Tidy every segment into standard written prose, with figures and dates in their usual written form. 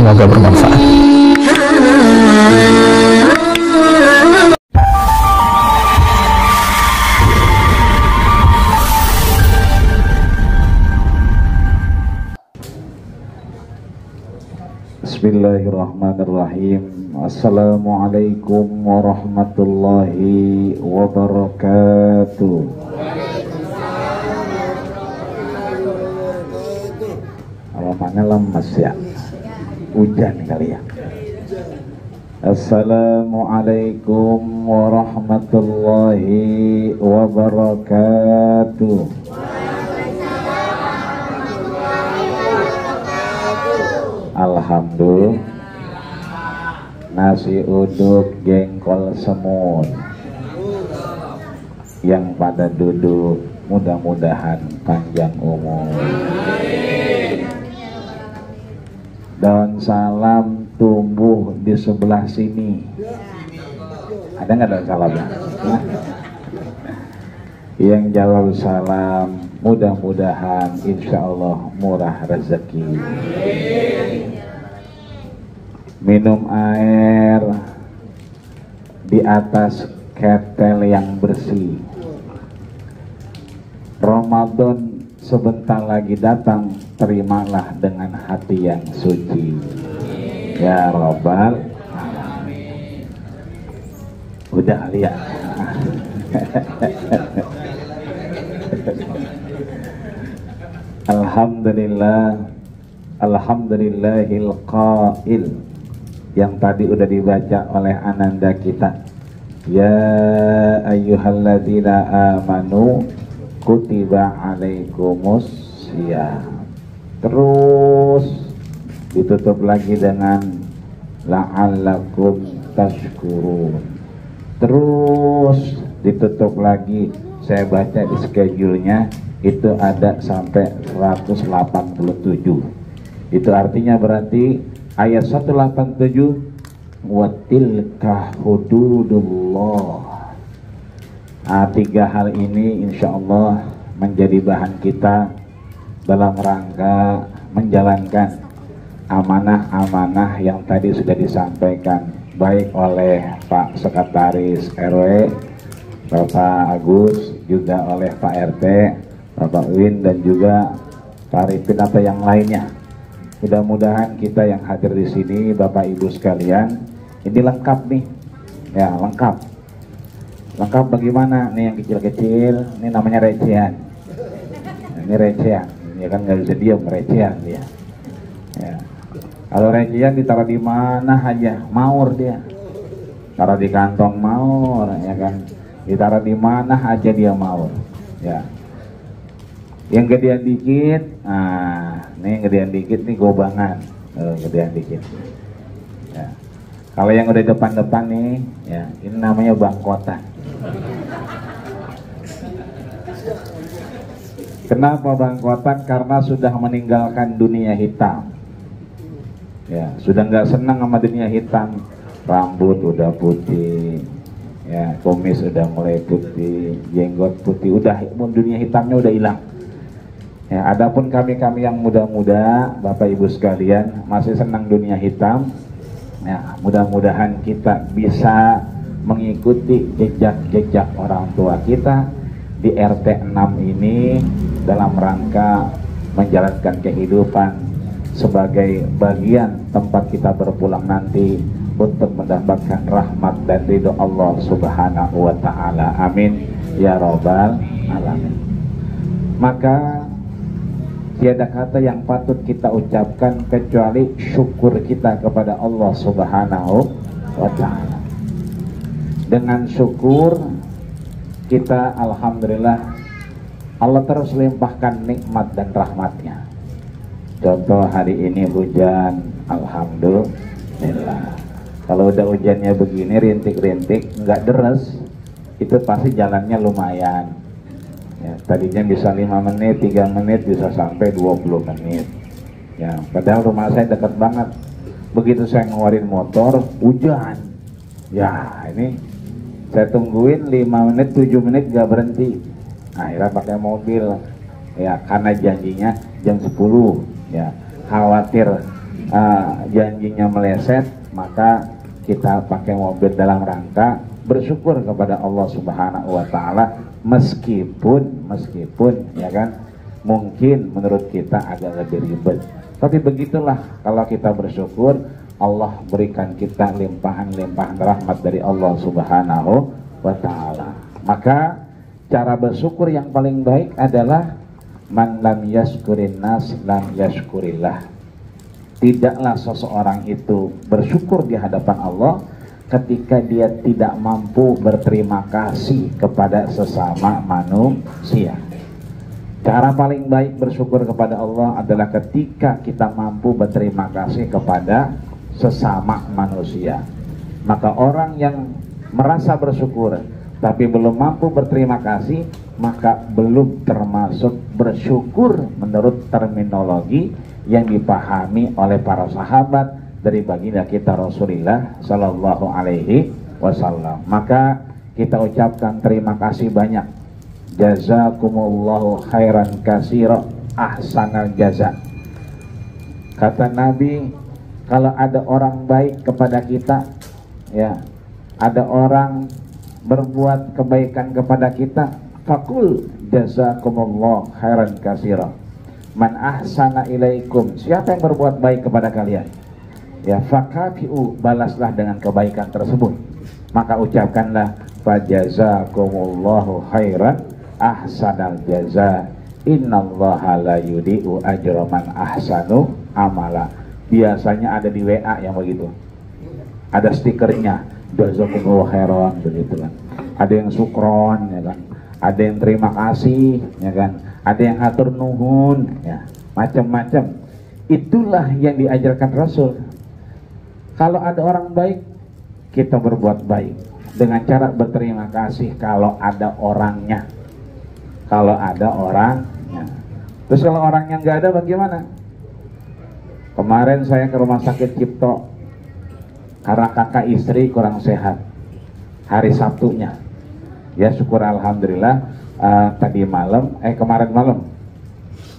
semoga bermanfaat. Bismillahirrahmanirrahim. Assalamualaikum warahmatullahi wabarakatuh. Alamannya lemes ya, hujan kali ya. Assalamualaikum warahmatullahi wabarakatuh. Alhamdulillah, nasi uduk jengkol semut yang pada duduk mudah-mudahan panjang umur. Daun salam tumbuh di sebelah sini. Ada nggak daun salamnya? Yang jawab salam mudah-mudahan insya Allah murah rezeki. Minum air di atas ketel yang bersih. Ramadan sebentar lagi datang, terimalah dengan hati yang suci ya Rabbal Alamin. Udah lihat. Alhamdulillah, alhamdulillahil qail, yang tadi udah dibaca oleh ananda kita. Ya ayyuhalladzina amanu kutiba alaikumus syiyam. Terus ditutup lagi dengan la'allakum tashkurun. Terus ditutup lagi, saya baca di schedule-nya itu ada sampai 187. Itu artinya berarti ayat 187 watilka hududullah. Tiga hal ini insya Allah menjadi bahan kita dalam rangka menjalankan amanah-amanah yang tadi sudah disampaikan baik oleh Pak Sekretaris RW Bapak Agus, juga oleh Pak RT Bapak Win, dan juga Pak Ripin atau yang lainnya. Mudah-mudahan kita yang hadir di sini, Bapak Ibu sekalian, ini lengkap nih, ya lengkap. Lengkap bagaimana? Nih yang kecil-kecil, ini namanya recehan. Ini recehan, ya kan nggak bisa diam, recehan dia. Ya. Kalau recehan ditaruh di mana aja, maur dia. Taruh di kantong maur, ya kan. Ditaruh di mana aja dia maur. Ya. Yang gedean dikit, ini yang gedean dikit nih gobangan, gedean dikit. Ya. Kalau yang udah depan-depan nih, ya ini namanya bangkotan. Kenapa bangkotan? Karena sudah meninggalkan dunia hitam. Ya, sudah nggak senang sama dunia hitam. Rambut udah putih, ya kumis udah mulai putih, jenggot putih, udah dunia hitamnya udah hilang. Ya, adapun kami-kami yang muda-muda, Bapak Ibu sekalian, masih senang dunia hitam. Ya, mudah-mudahan kita bisa mengikuti jejak-jejak orang tua kita di RT 6 ini dalam rangka menjalankan kehidupan sebagai bagian tempat kita berpulang nanti untuk mendapatkan rahmat dan ridho Allah Subhanahu wa Ta'ala. Amin ya Rabbal Alamin. Maka tiada kata yang patut kita ucapkan kecuali syukur kita kepada Allah Subhanahu wa Ta'ala. Dengan syukur kita alhamdulillah Allah terus limpahkan nikmat dan rahmatnya. Contoh hari ini hujan, alhamdulillah. Kalau udah hujannya begini rintik-rintik nggak deres, itu pasti jalannya lumayan. Ya, tadinya bisa 5 menit, 3 menit, bisa sampai 20 menit. Ya, padahal rumah saya dekat banget. Begitu saya ngeluarin motor, hujan. Ya, ini saya tungguin 5 menit, 7 menit gak berhenti. Akhirnya pakai mobil. Ya, karena janjinya jam 10. Ya, khawatir janjinya meleset, maka kita pakai mobil dalam rangka bersyukur kepada Allah Subhanahu wa taala, meskipun ya kan mungkin menurut kita agak lebih ribet. Tapi begitulah kalau kita bersyukur, Allah berikan kita limpahan-limpahan rahmat dari Allah Subhanahu wa taala. Maka cara bersyukur yang paling baik adalah man lam yashkurin nas lam yashkurillah. Tidaklah seseorang itu bersyukur di hadapan Allah ketika dia tidak mampu berterima kasih kepada sesama manusia. Cara paling baik bersyukur kepada Allah adalah ketika kita mampu berterima kasih kepada sesama manusia. Maka orang yang merasa bersyukur tapi belum mampu berterima kasih, maka belum termasuk bersyukur menurut terminologi yang dipahami oleh para sahabat dari baginda kita Rasulullah Sallallahu Alaihi Wasallam. Maka kita ucapkan terima kasih banyak. Jazakumullahu khairan katsira ahsanal jaza. Kata Nabi, kalau ada orang baik kepada kita, ya, ada orang berbuat kebaikan kepada kita, fakul jazakumullahu khairan katsira. Man ahsana ilaikum, siapa yang berbuat baik kepada kalian, ya fakafi'u, balaslah dengan kebaikan tersebut. Maka ucapkanlah fajazakumullahu khairan ahsanal jaza, innallaha la yudi'u ajra man ahsanu amala. Biasanya ada di WA yang begitu, ada stikernya jazakumullahu khairan begitu kan. Ada yang sukron, ya kan, ada yang terima kasih, ya kan, ada yang atur nuhun, ya, macam-macam. Itulah yang diajarkan Rasul. Kalau ada orang baik, kita berbuat baik dengan cara berterima kasih kalau ada orangnya. Kalau ada orangnya. Terus kalau orangnya nggak ada bagaimana? Kemarin saya ke rumah sakit Cipto karena kakak istri kurang sehat hari Sabtunya. Ya syukur alhamdulillah, kemarin malam.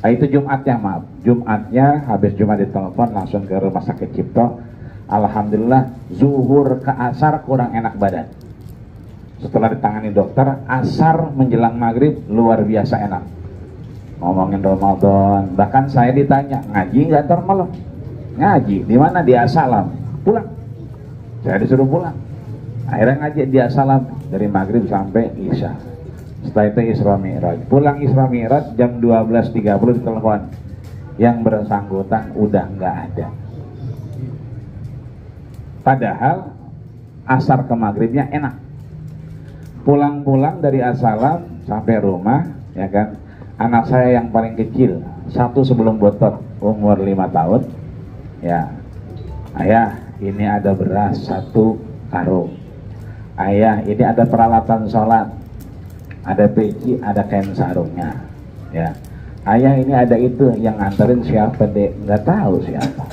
Itu Jumatnya, maaf. Jumatnya habis Jumat ditelepon langsung ke rumah sakit Cipto. Alhamdulillah zuhur ke asar kurang enak badan. Setelah ditangani dokter, asar menjelang maghrib luar biasa enak. Ngomongin Ramadan, bahkan saya ditanya, ngaji nggak ntar malam? Ngaji, di mana? Di Asalam. Pulang. Saya disuruh pulang. Akhirnya ngaji di Asalam dari maghrib sampai isya. Setelah itu Isra Mi'raj. Pulang Isra Mi'raj jam 12.30 ditelepon. Yang bersangkutan udah nggak ada. Padahal asar ke maghribnya enak. Pulang-pulang dari Asalam sampai rumah, ya kan, anak saya yang paling kecil, satu sebelum botot, umur 5 tahun, ya, ayah ini ada beras 1 karung, ayah ini ada peralatan sholat, ada peci, ada kain sarungnya, ya, ayah ini ada itu, yang nganterin siapa dek, nggak tahu siapa,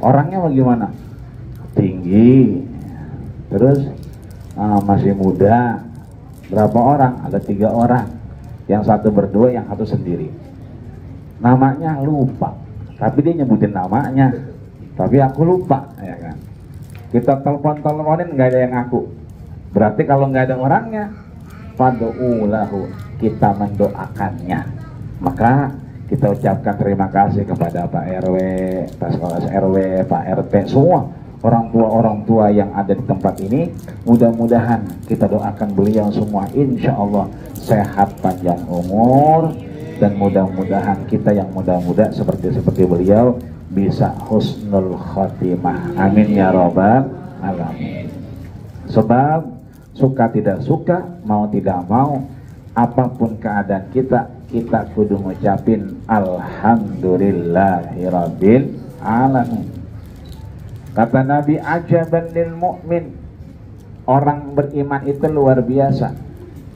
orangnya bagaimana, tinggi, terus masih muda. Berapa orang? Ada 3 orang, yang satu berdua, yang satu sendiri. Namanya lupa, tapi dia nyebutin namanya, tapi aku lupa, ya kan. Kita teleponin nggak ada yang ngaku. Berarti kalau nggak ada orangnya, fadu'ulahu, kita mendoakannya. Maka kita ucapkan terima kasih kepada Pak RW, Pak Sekolah RW, Pak RT, semua orang tua yang ada di tempat ini. Mudah-mudahan kita doakan beliau semua insya Allah sehat panjang umur, dan mudah-mudahan kita yang muda-muda seperti beliau bisa husnul khotimah. Amin ya robbal alamin. Sebab suka tidak suka, mau tidak mau, apapun keadaan kita kudu ngucapin alhamdulillahirabbil alamin. Kata Nabi, ajaban lil mu'min, orang beriman itu luar biasa.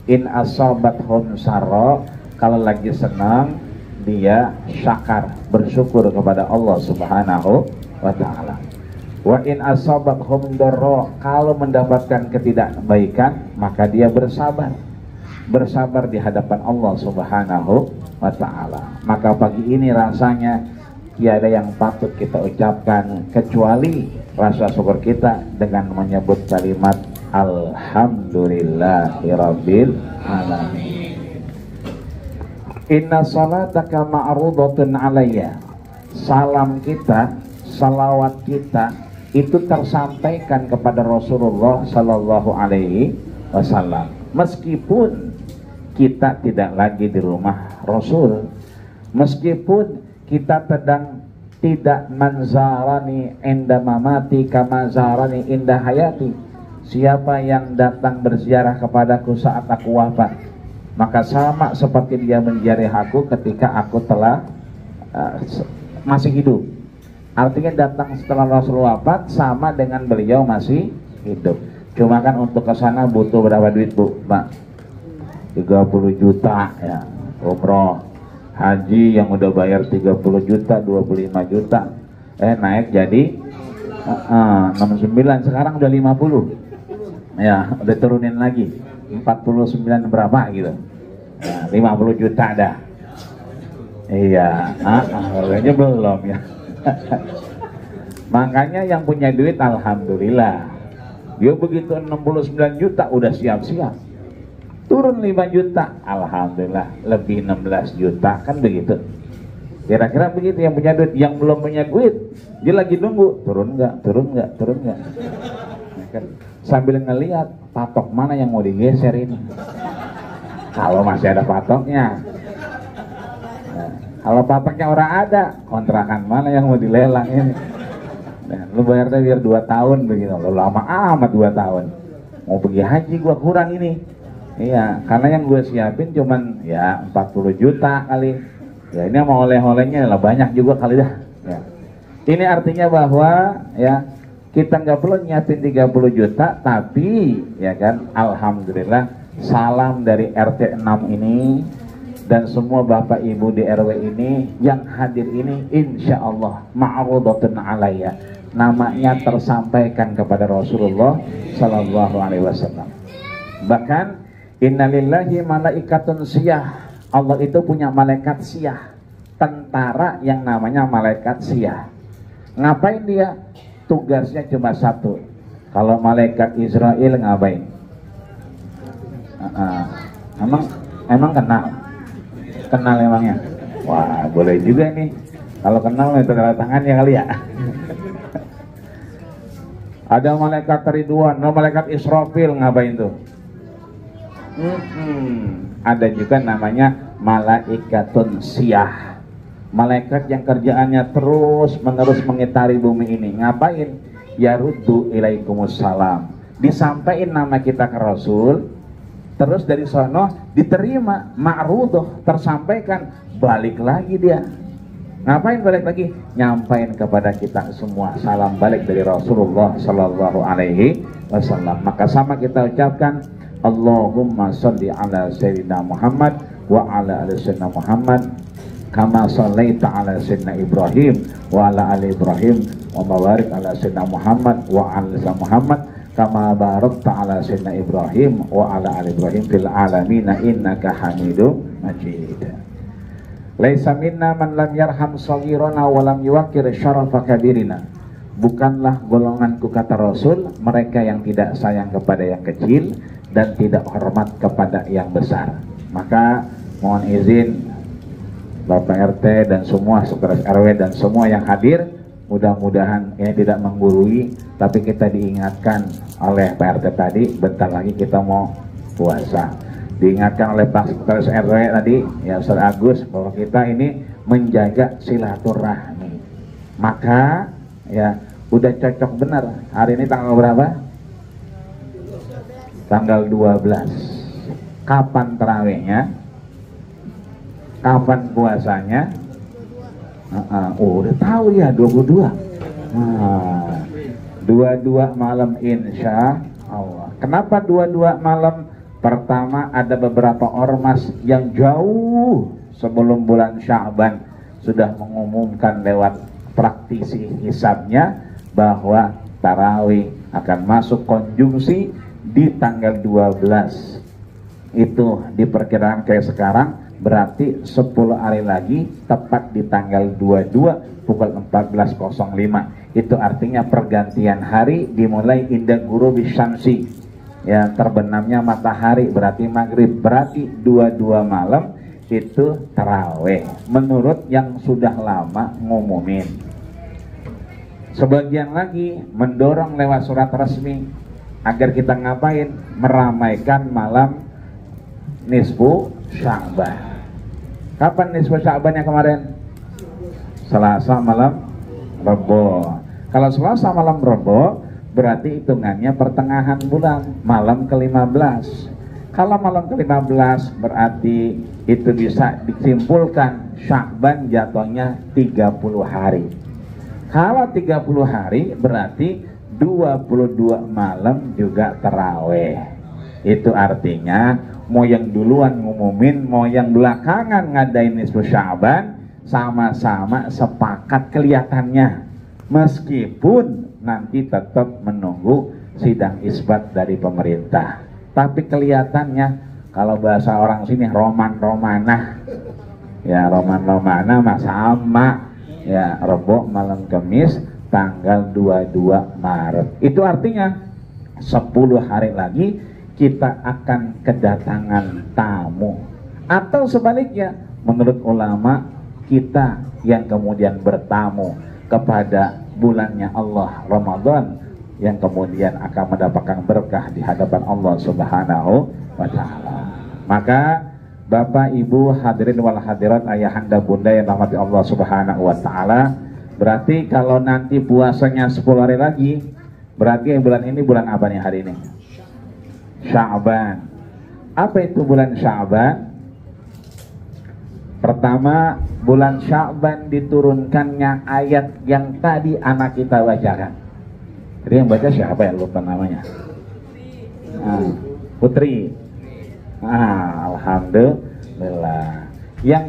In asabathum sarra, kalau lagi senang dia syakar, bersyukur kepada Allah Subhanahu wa taala. Wa in asabathum darra, kalau mendapatkan ketidakbaikan maka dia bersabar di hadapan Allah Subhanahu wa taala. Maka pagi ini rasanya tiada yang patut kita ucapkan kecuali rasa syukur kita dengan menyebut kalimat Alhamdulillahirabbil alamin. Inna salataka ma'rudatun alayya. Salam kita, salawat kita itu tersampaikan kepada Rasulullah Sallallahu Alaihi Wasallam. Meskipun kita tidak lagi di rumah Rasul, meskipun kita tidak manzarani inda mamati kama zarani inda hayati. Siapa yang datang berziarah kepadaku saat aku wafat, maka sama seperti dia menziarah aku ketika aku telah masih hidup. Artinya datang setelah Rasul wafat sama dengan beliau masih hidup. Cuma kan untuk ke sana butuh berapa duit, Bu? Pak? 30 juta ya. Umroh, haji yang udah bayar 30 juta, 25 juta. Naik jadi 69, sekarang udah 50. Ya, udah turunin lagi. 49 berapa gitu. Nah, 50 juta dah. Iya, harganya belum ya. Makanya yang punya duit alhamdulillah. Dia begitu 69 juta udah siap-siap. Turun 5 juta, alhamdulillah lebih 16 juta, kan begitu. Kira-kira begitu yang punya duit. Yang belum punya duit, dia lagi nunggu, turun nggak. Kan sambil ngelihat patok mana yang mau digeser ini. Kalau masih ada patoknya. Kalau patoknya orang ada, kontrakan mana yang mau dilelang ini? Nah, lu bayarnya biar 2 tahun begitu. Lu lama amat 2 tahun. Mau pergi haji gua kurang ini. Iya, karena yang gue siapin cuman ya 40 juta kali. Ya ini mau oleh-olehnya lah banyak juga kali dah. Ya. Ini artinya bahwa ya kita nggak perlu nyiapin 30 juta, tapi ya kan alhamdulillah salam dari RT 6 ini dan semua bapak ibu di RW ini yang hadir ini insya Allah ma'rudatun alayya, namanya tersampaikan kepada Rasulullah Sallallahu Alaihi Wasallam. Bahkan innalillahi malaikatun siyah, Allah itu punya malaikat siyah, tentara yang namanya malaikat siyah. Ngapain dia? Tugasnya cuma satu. Kalau malaikat Israel ngapain? Emang kenal emangnya? Wah, boleh juga nih. Kalau kenal itu tanda tangannya kali ya. Ada malaikat Ridwan, malaikat Israfil ngapain tuh? Ada juga namanya malaikatun siyah, malaikat yang kerjaannya terus menerus mengitari bumi ini. Ngapain? Yaruddu ilaikumussalam, disampaikan nama kita ke Rasul, terus dari sono diterima, ma'rudoh, tersampaikan, balik lagi dia. Ngapain balik lagi? Nyampain kepada kita semua salam balik dari Rasulullah Sallallahu Alaihi Wasallam. Maka sama kita ucapkan Allahumma sholli ala sayyidina Muhammad wa ala ali sayyidina Muhammad kama shallaita ala sayyidina Ibrahim wa ala ali Ibrahim wa barik ala sayyidina Muhammad wa ala sayyidina Muhammad kama barakta ala sayyidina Ibrahim wa ala ali Ibrahim fil alamin innaka Hamidum Majid. Laisa minna man lam yarham shaghirana wa lam yuwaqqir syarafa kabirina. Bukanlah golonganku, kata Rasul, mereka yang tidak sayang kepada yang kecil dan tidak hormat kepada yang besar. Maka mohon izin Bapak RT dan semua sekretaris RW dan semua yang hadir, mudah-mudahan ini tidak menggurui, tapi kita diingatkan oleh Pak RT tadi, bentar lagi kita mau puasa. Diingatkan oleh Pak Sekretaris RW tadi, ya Ustaz Agus, bahwa kita ini menjaga silaturahmi. Maka ya udah cocok benar. Hari ini tanggal berapa? Tanggal 12. Kapan terawihnya? Kapan puasanya? Udah tahu ya, 22. 22 malam insya Allah. Kenapa 22 malam? Pertama, ada beberapa ormas yang jauh sebelum bulan Sya'ban sudah mengumumkan lewat praktisi hisabnya bahwa tarawih akan masuk konjungsi di tanggal 12. Itu diperkirakan kayak sekarang berarti 10 hari lagi tepat di tanggal 22 pukul 14.05. Itu artinya pergantian hari dimulai inda ghurubi syamsi, ya, terbenamnya matahari berarti maghrib, berarti 22 malam itu taraweh menurut yang sudah lama ngumumin. Sebagian lagi mendorong lewat surat resmi agar kita ngapain? Meramaikan malam nisfu Sya'ban. Kapan nisfu Sya'bannya kemarin? Selasa malam Rebo. Kalau Selasa malam Rebo berarti hitungannya pertengahan bulan, malam ke-15. Kalau malam ke-15 berarti itu bisa disimpulkan Sya'ban jatuhnya 30 hari. Kalau 30 hari berarti 22 malam juga taraweh. Itu artinya mau yang duluan ngumumin, mau yang belakangan ngadain nisfu Sya'ban, sama-sama sepakat kelihatannya, meskipun nanti tetap menunggu sidang isbat dari pemerintah. Tapi kelihatannya kalau bahasa orang sini roman-romanah, ya roman-romanah mah sama, ya Rebo malam Kamis tanggal 22 Maret. Itu artinya 10 hari lagi kita akan kedatangan tamu, atau sebaliknya menurut ulama kita yang kemudian bertamu kepada bulannya Allah Ramadan, yang kemudian akan mendapatkan berkah di hadapan Allah Subhanahu wa Ta'ala. Maka Bapak Ibu hadirin wal hadirat, ayahanda bunda yang dirahmati Allah Subhanahu wa Ta'ala, berarti kalau nanti puasanya 10 hari lagi, berarti bulan ini bulan apa nih hari ini? Sya'ban. Apa itu bulan Sya'ban? Pertama, bulan Sya'ban diturunkannya ayat yang tadi anak kita bacakan. Jadi yang baca siapa ya, lupa namanya? Putri. Alhamdulillah. Yang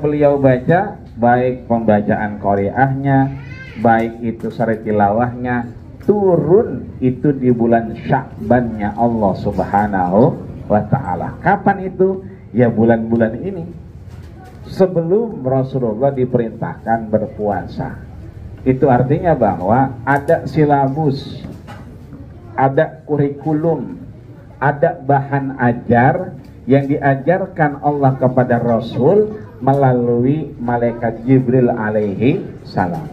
beliau baca, baik pembacaan Qori'ahnya, baik itu sari tilawahnya, turun itu di bulan Sya'bannya Allah Subhanahu wa Ta'ala. Kapan itu? Ya bulan-bulan ini, sebelum Rasulullah diperintahkan berpuasa. Itu artinya bahwa ada silabus, ada kurikulum, ada bahan ajar yang diajarkan Allah kepada Rasul melalui malaikat Jibril alaihi salam.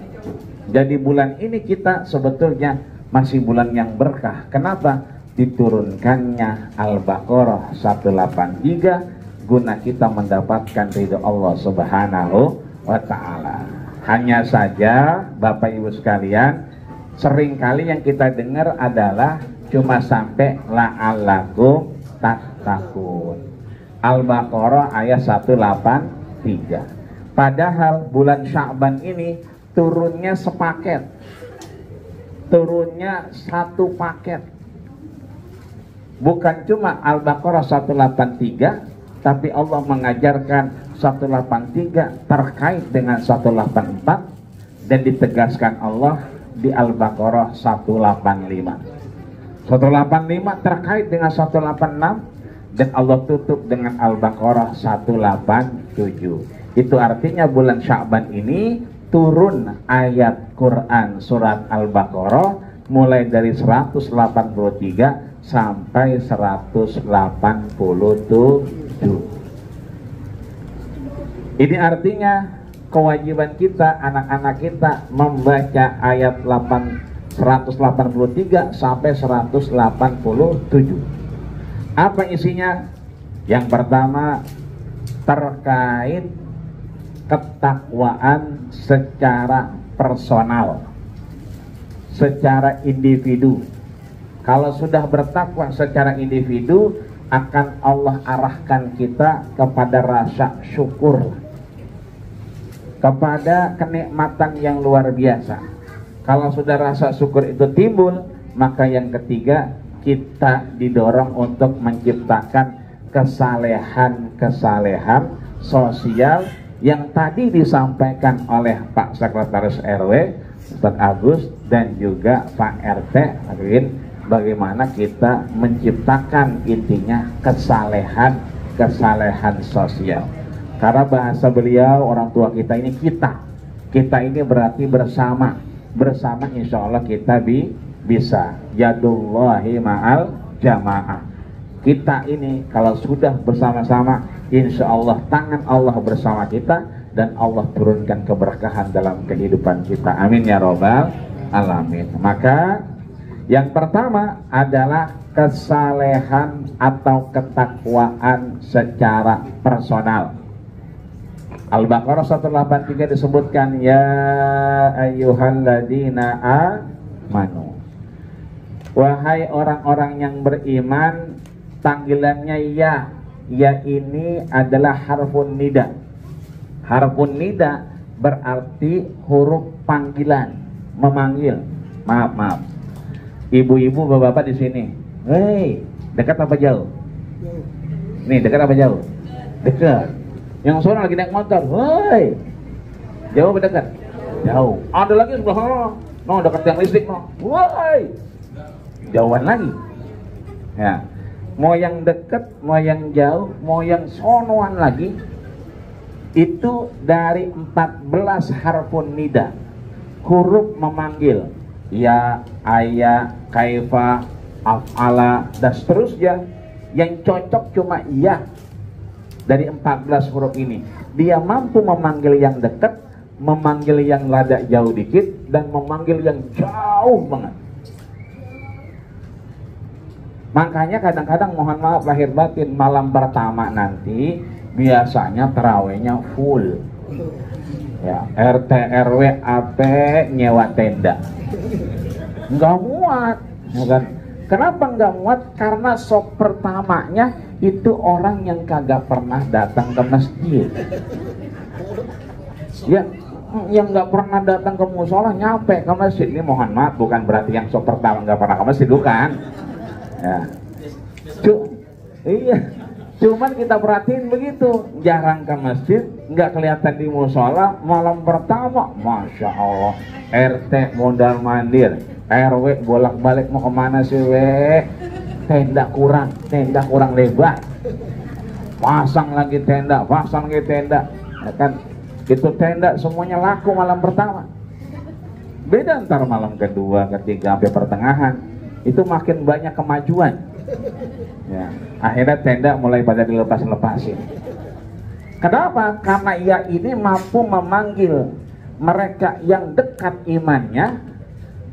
Jadi bulan ini kita sebetulnya masih bulan yang berkah. Kenapa? Diturunkannya Al-Baqarah 183 guna kita mendapatkan ridho Allah Subhanahu wa Ta'ala. Hanya saja Bapak Ibu sekalian, seringkali yang kita dengar adalah cuma sampai la'allakum tattaqun. Al-Baqarah ayat 183. Padahal bulan Sya'ban ini turunnya sepaket, turunnya satu paket. Bukan cuma Al-Baqarah 183, tapi Allah mengajarkan 183 terkait dengan 184, dan ditegaskan Allah di Al-Baqarah 185. 185 terkait dengan 186, dan Allah tutup dengan Al-Baqarah 187. Itu artinya bulan Sya'ban ini turun ayat Quran surat Al-Baqarah mulai dari 183 sampai 187. Ini artinya kewajiban kita, anak-anak kita, membaca ayat 183 sampai 187. Apa isinya? Yang pertama terkait ketakwaan secara personal, secara individu. Kalau sudah bertakwa secara individu, akan Allah arahkan kita kepada rasa syukur, kepada kenikmatan yang luar biasa. Kalau sudah rasa syukur itu timbul, maka yang ketiga, kita didorong untuk menciptakan kesalehan-kesalehan sosial yang tadi disampaikan oleh Pak Sekretaris RW Ustaz Agus dan juga Pak RT bagaimana kita menciptakan intinya kesalehan sosial. Karena bahasa beliau orang tua kita ini kita ini berarti bersama insya Allah kita bisa. Yadullahi ma'al jamaah. Kita ini kalau sudah bersama-sama, insya Allah tangan Allah bersama kita dan Allah turunkan keberkahan dalam kehidupan kita. Amin ya robbal alamin. Maka yang pertama adalah kesalehan atau ketakwaan secara personal. Al-Baqarah 183 disebutkan ya ayyuhalladzina amanu. Wahai orang-orang yang beriman, panggilannya ya. Ya ini adalah harfun nida. Harfun nida berarti huruf panggilan, memanggil. Maaf. Ibu-ibu, bapak-bapak di sini. Hei, dekat apa jauh? Nih, dekat apa jauh? Dekat. Yang seorang lagi naik motor, hei, jauh apa dekat? Jauh. Ada lagi sebelah sana, no dekat yang listrik, no, woi, jauhan lagi. Ya, mau yang dekat, mau yang jauh, mau yang sonoan lagi, itu dari 14 harfun nida, huruf memanggil, ya, ayah, kaifa, af'ala, dan seterusnya. Yang cocok cuma ya. Dari 14 huruf ini dia mampu memanggil yang dekat, memanggil yang rada jauh dikit, dan memanggil yang jauh banget. Makanya kadang-kadang mohon maaf lahir batin, malam pertama nanti biasanya terawihnya full ya, RT RW AP nyewa tenda, nggak muat ya kan? Kenapa nggak muat? Karena sok pertamanya itu orang yang kagak pernah datang ke masjid. Ya, yang nggak pernah datang ke musola nyampe ke masjid. Ini mohon maaf, bukan berarti yang sok pertama nggak pernah ke masjid, bukan. Ya. Iya. Cuman kita perhatiin begitu, jarang ke masjid, nggak kelihatan di musola. Malam pertama, masya Allah, RT modal mandir, RW bolak-balik mau kemana sih, tenda kurang lebar, pasang lagi tenda, ya kan? Itu tenda semuanya laku malam pertama. Beda ntar malam kedua, ketiga, sampai pertengahan, itu makin banyak kemajuan. Ya, akhirnya tenda mulai pada dilepas-lepasin. Kenapa? Karena ia ini mampu memanggil mereka yang dekat imannya,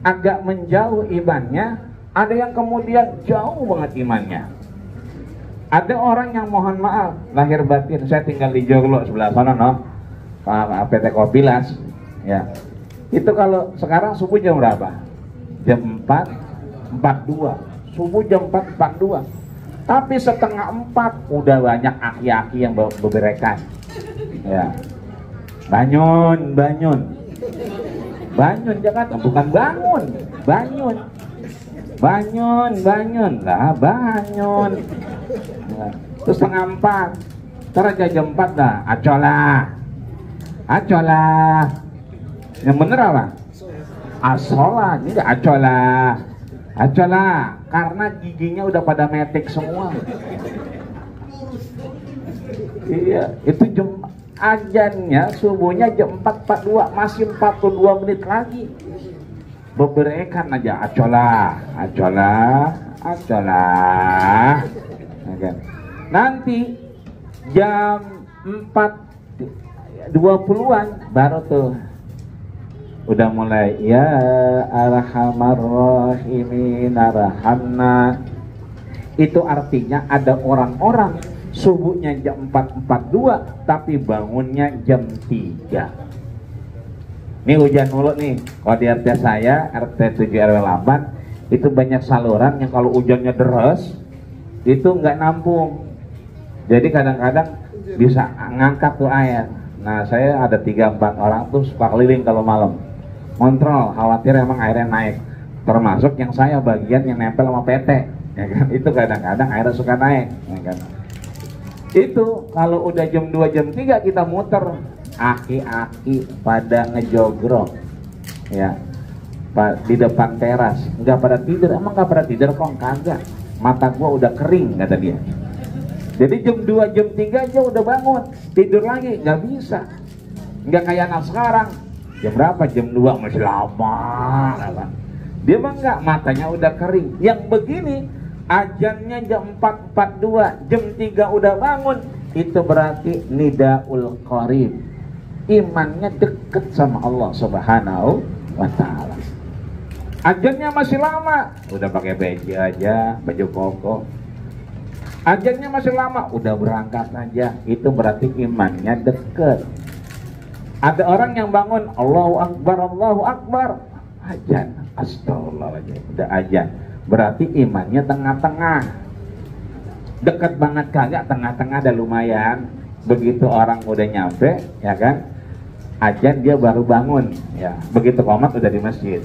agak menjauh imannya. Ada yang kemudian jauh banget imannya. Ada orang yang mohon maaf lahir batin, saya tinggal di Joglo sebelah sana, no, PT Kopilas. Ya, itu kalau sekarang subuh jam berapa? Jam 4.42. Subuh jam 4.42. Tapi setengah 4 udah banyak aki-aki yang beberekan. Ya, Banyun Jakarta, bukan bangun, Banyun lah, Banyun. Ya. Terus setengah 4, ntar aja jam 4 dah, acolah. Yang bener apa? Asola, ini acolah, karena giginya udah pada metik semua. Iya, itu jam ajannya subuhnya jam 4.42, masih 42 menit lagi. Beberekan aja, acolah. Nanti jam 4.20-an baru tuh udah mulai ya arhamar rahimin arhamna. Itu artinya ada orang-orang subuhnya jam 4.42 tapi bangunnya jam 3. Ini hujan mulu nih. Kalau di RT saya, RT 7 RW 8, itu banyak saluran yang kalau hujannya deras itu nggak nampung. Jadi kadang-kadang bisa ngangkat tuh air. Nah, saya ada 3-4 orang tuh suka keliling kalau malam, kontrol, khawatir emang airnya naik. Termasuk yang saya bagian yang nempel sama PT, ya kan? Itu kadang-kadang airnya suka naik, ya kan? Itu kalau udah jam 2 jam 3 kita muter, aki-aki pada ngejogrok, ya, di depan teras, nggak pada tidur. Emang nggak pada tidur kok? Kagak, mata gua udah kering kata dia. Jadi jam 2, jam 3 aja udah bangun, tidur lagi, nggak bisa. Nggak kayak anak sekarang, jam berapa? Jam 2 masih lama. Dia mah nggak, matanya udah kering. Yang begini, ajannya jam 4.42, jam 3 udah bangun, itu berarti nidaul qarib. Imannya deket sama Allah Subhanahu wa ta'ala. Ajannya masih lama, udah pakai baju aja, baju koko. Ajannya masih lama, udah berangkat aja, itu berarti imannya deket. Ada orang yang bangun, Allahu Akbar, ajan, astagfirullahaladzim, udah ajan, berarti imannya tengah-tengah. Deket banget kagak, tengah-tengah ada lumayan. Begitu orang udah nyampe, ya kan, ajan dia baru bangun, ya. Begitu qomat udah di masjid.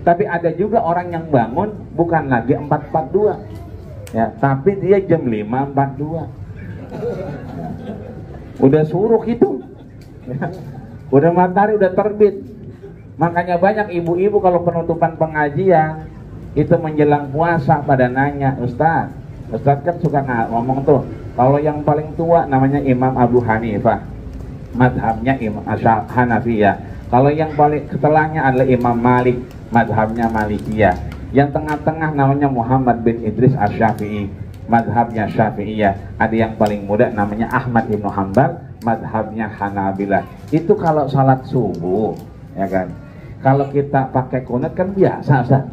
Tapi ada juga orang yang bangun bukan lagi 4.42, ya, tapi dia jam 5.42. Udah suruh itu, ya. Udah matahari udah terbit. Makanya banyak ibu-ibu kalau penutupan pengajian itu menjelang puasa pada nanya, Ustaz kan suka ngomong tuh, kalau yang paling tua namanya Imam Abu Hanifah, madhabnya Imam Hanafiyah. Kalau yang paling setelahnya adalah Imam Malik, madhabnya Malikiyah. Yang tengah-tengah namanya Muhammad bin Idris Asy-Syafi'i, madhabnya Syafi'iyah. Ada yang paling muda namanya Ahmad bin Hanbal, madhabnya Hanabilah. Itu kalau salat subuh, ya kan. Kalau kita pakai kunut kan biasa, Ustaz.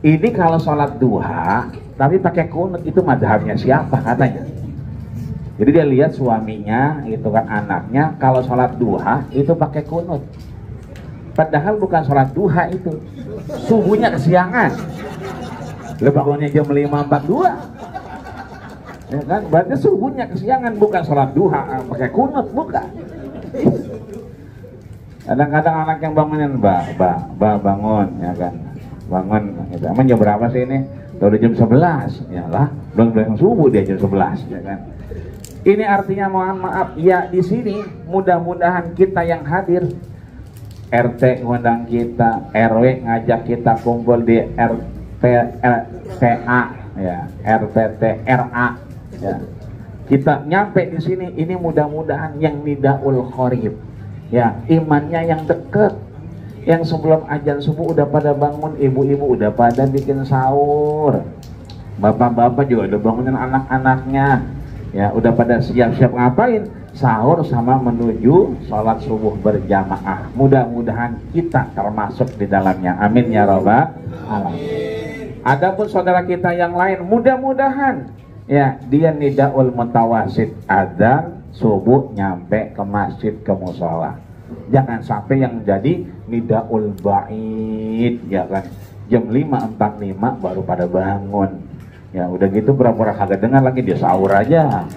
Ini kalau salat duha tapi pakai kunut, itu madhabnya siapa katanya? Jadi dia lihat suaminya, itu kan anaknya, kalau sholat duha itu pakai kunut. Padahal bukan sholat duha itu, subuhnya kesiangan. Lu bangunnya jam 5.42, ya kan? Berarti subuhnya kesiangan, bukan sholat duha pakai kunut, bukan. Kadang-kadang anak yang bangunin, bangun, ya kan? Bangun, gitu. Emang jam berapa sih ini? Udah jam 11, ya lah, belum subuh dia jam 11, ya kan? Ini artinya mohon maaf ya, di sini mudah-mudahan kita yang hadir, RT ngundang kita, RW ngajak kita kumpul di RPTA, ya, RPT RA, ya. Kita nyampe di sini, ini mudah-mudahan yang nidaul qarib, ya, imannya yang deket. Yang sebelum azan subuh udah pada bangun, ibu-ibu udah pada bikin sahur, bapak-bapak juga udah bangunin anak-anaknya, ya, udah pada siap-siap ngapain? Sahur sama menuju sholat subuh berjamaah. Mudah-mudahan kita termasuk di dalamnya. Amin ya rabbal alamin. Adapun saudara kita yang lain, mudah-mudahan ya dia nidaul mutawasid, adzan subuh nyampe ke masjid, ke mushola. Jangan sampai yang jadi nidaul ba'id, ya kan, jam 5.45 baru pada bangun. Ya udah gitu pura-pura kagak dengar lagi, dia sahur aja.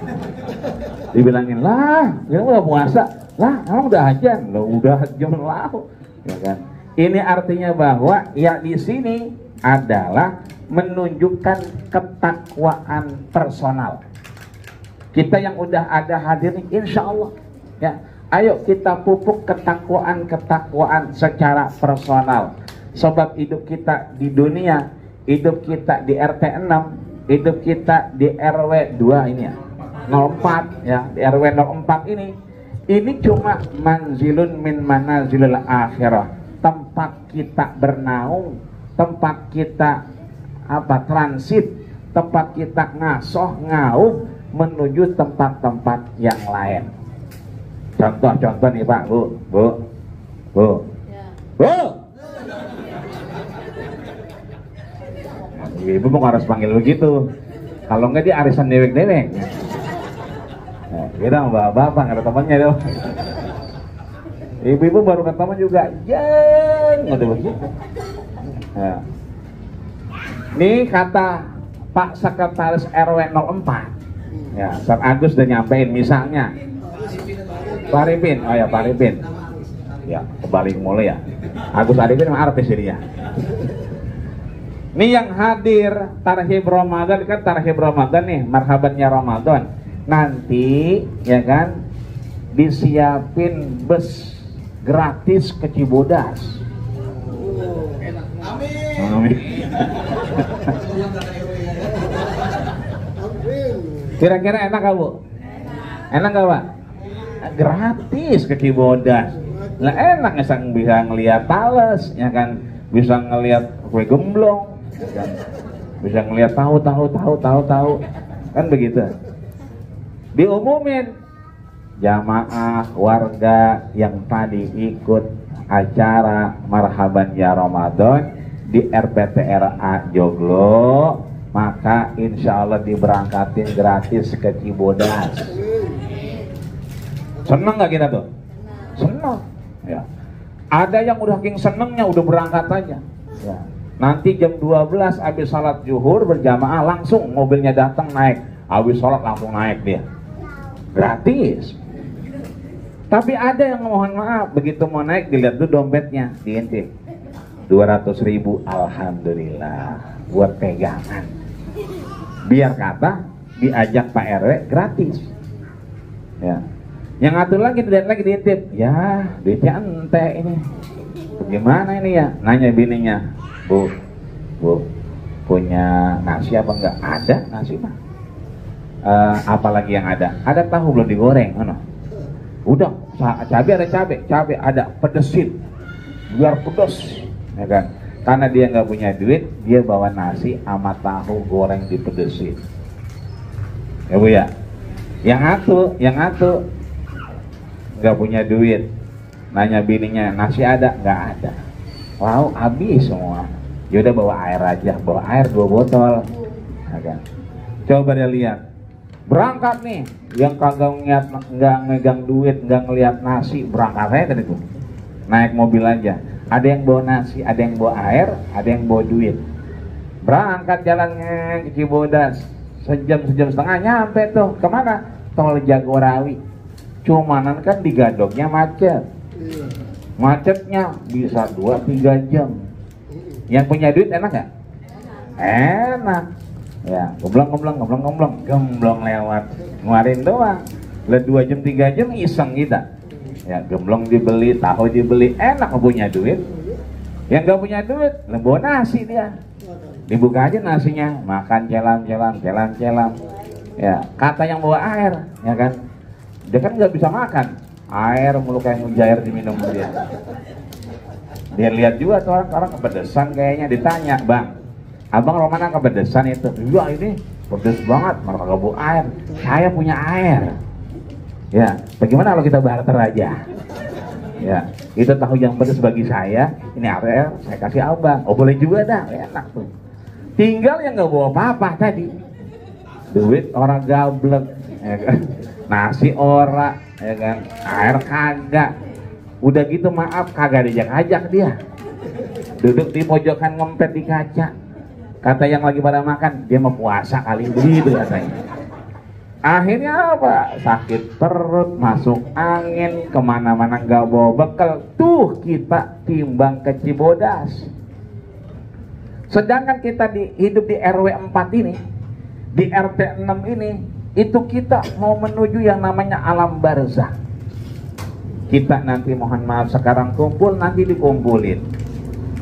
Dibilangin, lah ini udah puasa, lah emang udah ajan, lo udah jam lalu, ya kan. Ini artinya bahwa ya di sini adalah menunjukkan ketakwaan personal. Kita yang udah ada hadir nih, insya Allah, ya, ayo kita pupuk ketakwaan secara personal. Sebab hidup kita di dunia, hidup kita di RT 6, hidup kita di RW 2 ini ya, 04 ya, di RW 04 ini cuma manzilun min manazilil akhirah, tempat kita bernaung, tempat kita transit, tempat kita ngasoh ngauh menuju tempat-tempat yang lain. Contoh nih Pak, Bu. Ibu mau harus panggil begitu. Kalau enggak dia arisan dewek-dewek. Nah, kita bapak nggak ada temannya dong. Ibu-ibu baru ketemu juga, jeng, udah begitu. Nah. Ini kata Pak Sekretaris RW 04. Ya, Ustaz Agus udah nyampein misalnya. Pak Arifin, oh ya Pak Arifin. Ya, kembali mulai ya. Agus Arifin memang artis jadi ya. Ini yang hadir tarhib Ramadan, kan tarhib Ramadan nih, marhabannya Ramadan. Nanti ya kan disiapin bus gratis ke Cibodas. Amin. Kira-kira enak gak Bu? Enak gak Pak? Gratis ke Cibodas. Nah enak bisa ngelihat tales, ya kan, bisa ngelihat kue gemblong, ya kan? Bisa ngelihat tahu, kan begitu. Diumumin jamaah warga yang tadi ikut acara Marhaban Ya Ramadan di RPTRA Joglo, maka insya Allah diberangkatin gratis ke Cibodas. Seneng gak kita tuh? Seneng ya. Ada yang udah king senengnya udah berangkat aja ya. Nanti jam 12 habis salat zuhur berjamaah langsung mobilnya datang naik, habis salat langsung naik dia gratis. Tapi ada yang mohon maaf begitu mau naik dilihat tuh dompetnya diintip 200.000, alhamdulillah buat pegangan, biar kata diajak Pak RW gratis ya. Yang satu lagi dilihat lagi diintip, ya duitnya ente ini gimana ini ya, nanya bininya, bu punya nasi apa enggak? Ada nasi mah. Apalagi yang ada tahu belum digoreng, mana? Udah, cabai ada, pedesin biar pedes, ya kan? Karena dia nggak punya duit, dia bawa nasi sama tahu goreng dipedesin, ya Bu ya. Yang satu nggak punya duit, nanya bininya nasi ada nggak ada, wow habis semua. Yaudah bawa air aja, bawa air 2 botol, ya kan? Coba dia lihat, berangkat nih, yang kagak nggak megang duit, nggak ngeliat nasi, berangkat aja tadi tuh, naik mobil aja. Ada yang bawa nasi, ada yang bawa air, ada yang bawa duit. Berangkat jalannya ke Cibodas, sejam setengah nyampe tuh. Kemana? Tol Jagorawi. Cumanan kan digadoknya macet. Macetnya bisa 2-3 jam. Yang punya duit enak gak? Enak. Ya, gemblong lewat. Nguarin doang. Lah 2 jam 3 jam iseng kita. Ya, gemblong dibeli, tahu dibeli, enak punya duit. Yang gak punya duit, bawa nasi dia. Dibuka aja nasinya, makan celam. Ya, kata yang bawa air, ya kan? Dia kan nggak bisa makan air mulu kayak mujair diminum dia. Dia lihat juga tuh orang kepedesan kayaknya, ditanya, bang, abang Romana kepedesan itu? Iya ini pedes banget, malah kagak bawa air. Saya punya air. Ya, bagaimana kalau kita barter aja? Ya, itu tahu yang pedes bagi saya, ini air saya kasih abang. Oh boleh juga dah, enak tuh. Tinggal yang nggak bawa apa-apa tadi, duit orang gablek, ya kan? Nasi ora, ya kan? Air kagak. Udah gitu maaf kagak diajak-ajak dia. Duduk di pojokan ngempet di kaca. Kata yang lagi pada makan, dia mau puasa kali begitu katanya. Akhirnya apa? Sakit perut, masuk angin, kemana-mana nggak bawa bekal. Tuh kita timbang ke Cibodas. Sedangkan kita hidup di RW 4 ini, di RT 6 ini, itu kita mau menuju yang namanya alam barzah. Kita nanti mohon maaf sekarang kumpul, nanti dikumpulin.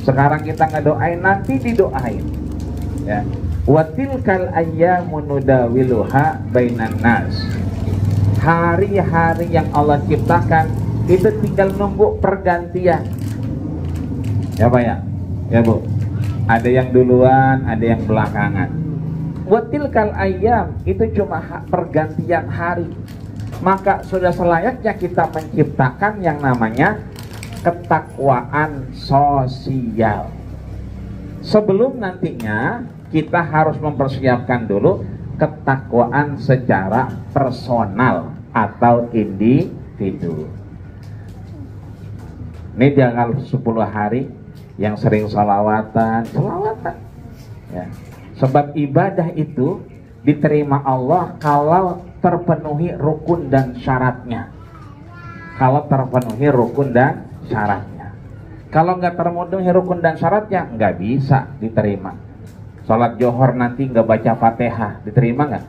Sekarang kita ngedoain, nanti didoain. Ya. Wa tilkal ayyamu nudawiluha bainan nas. Hari-hari yang Allah ciptakan itu tinggal nunggu pergantian. Ya Pak ya? Ya Bu. Ada yang duluan, ada yang belakangan. Watilkal ayyam itu cuma pergantian hari. Maka sudah selayaknya kita menciptakan yang namanya ketakwaan sosial. Sebelum nantinya kita harus mempersiapkan dulu ketakwaan secara personal atau individu. Ini jangan 10 hari yang sering salawatan ya. Sebab ibadah itu diterima Allah kalau terpenuhi rukun dan syaratnya. Kalau terpenuhi rukun dan syaratnya. Kalau nggak terpenuhi rukun dan syaratnya, nggak bisa diterima. Salat Johor nanti nggak baca Fatihah, diterima nggak?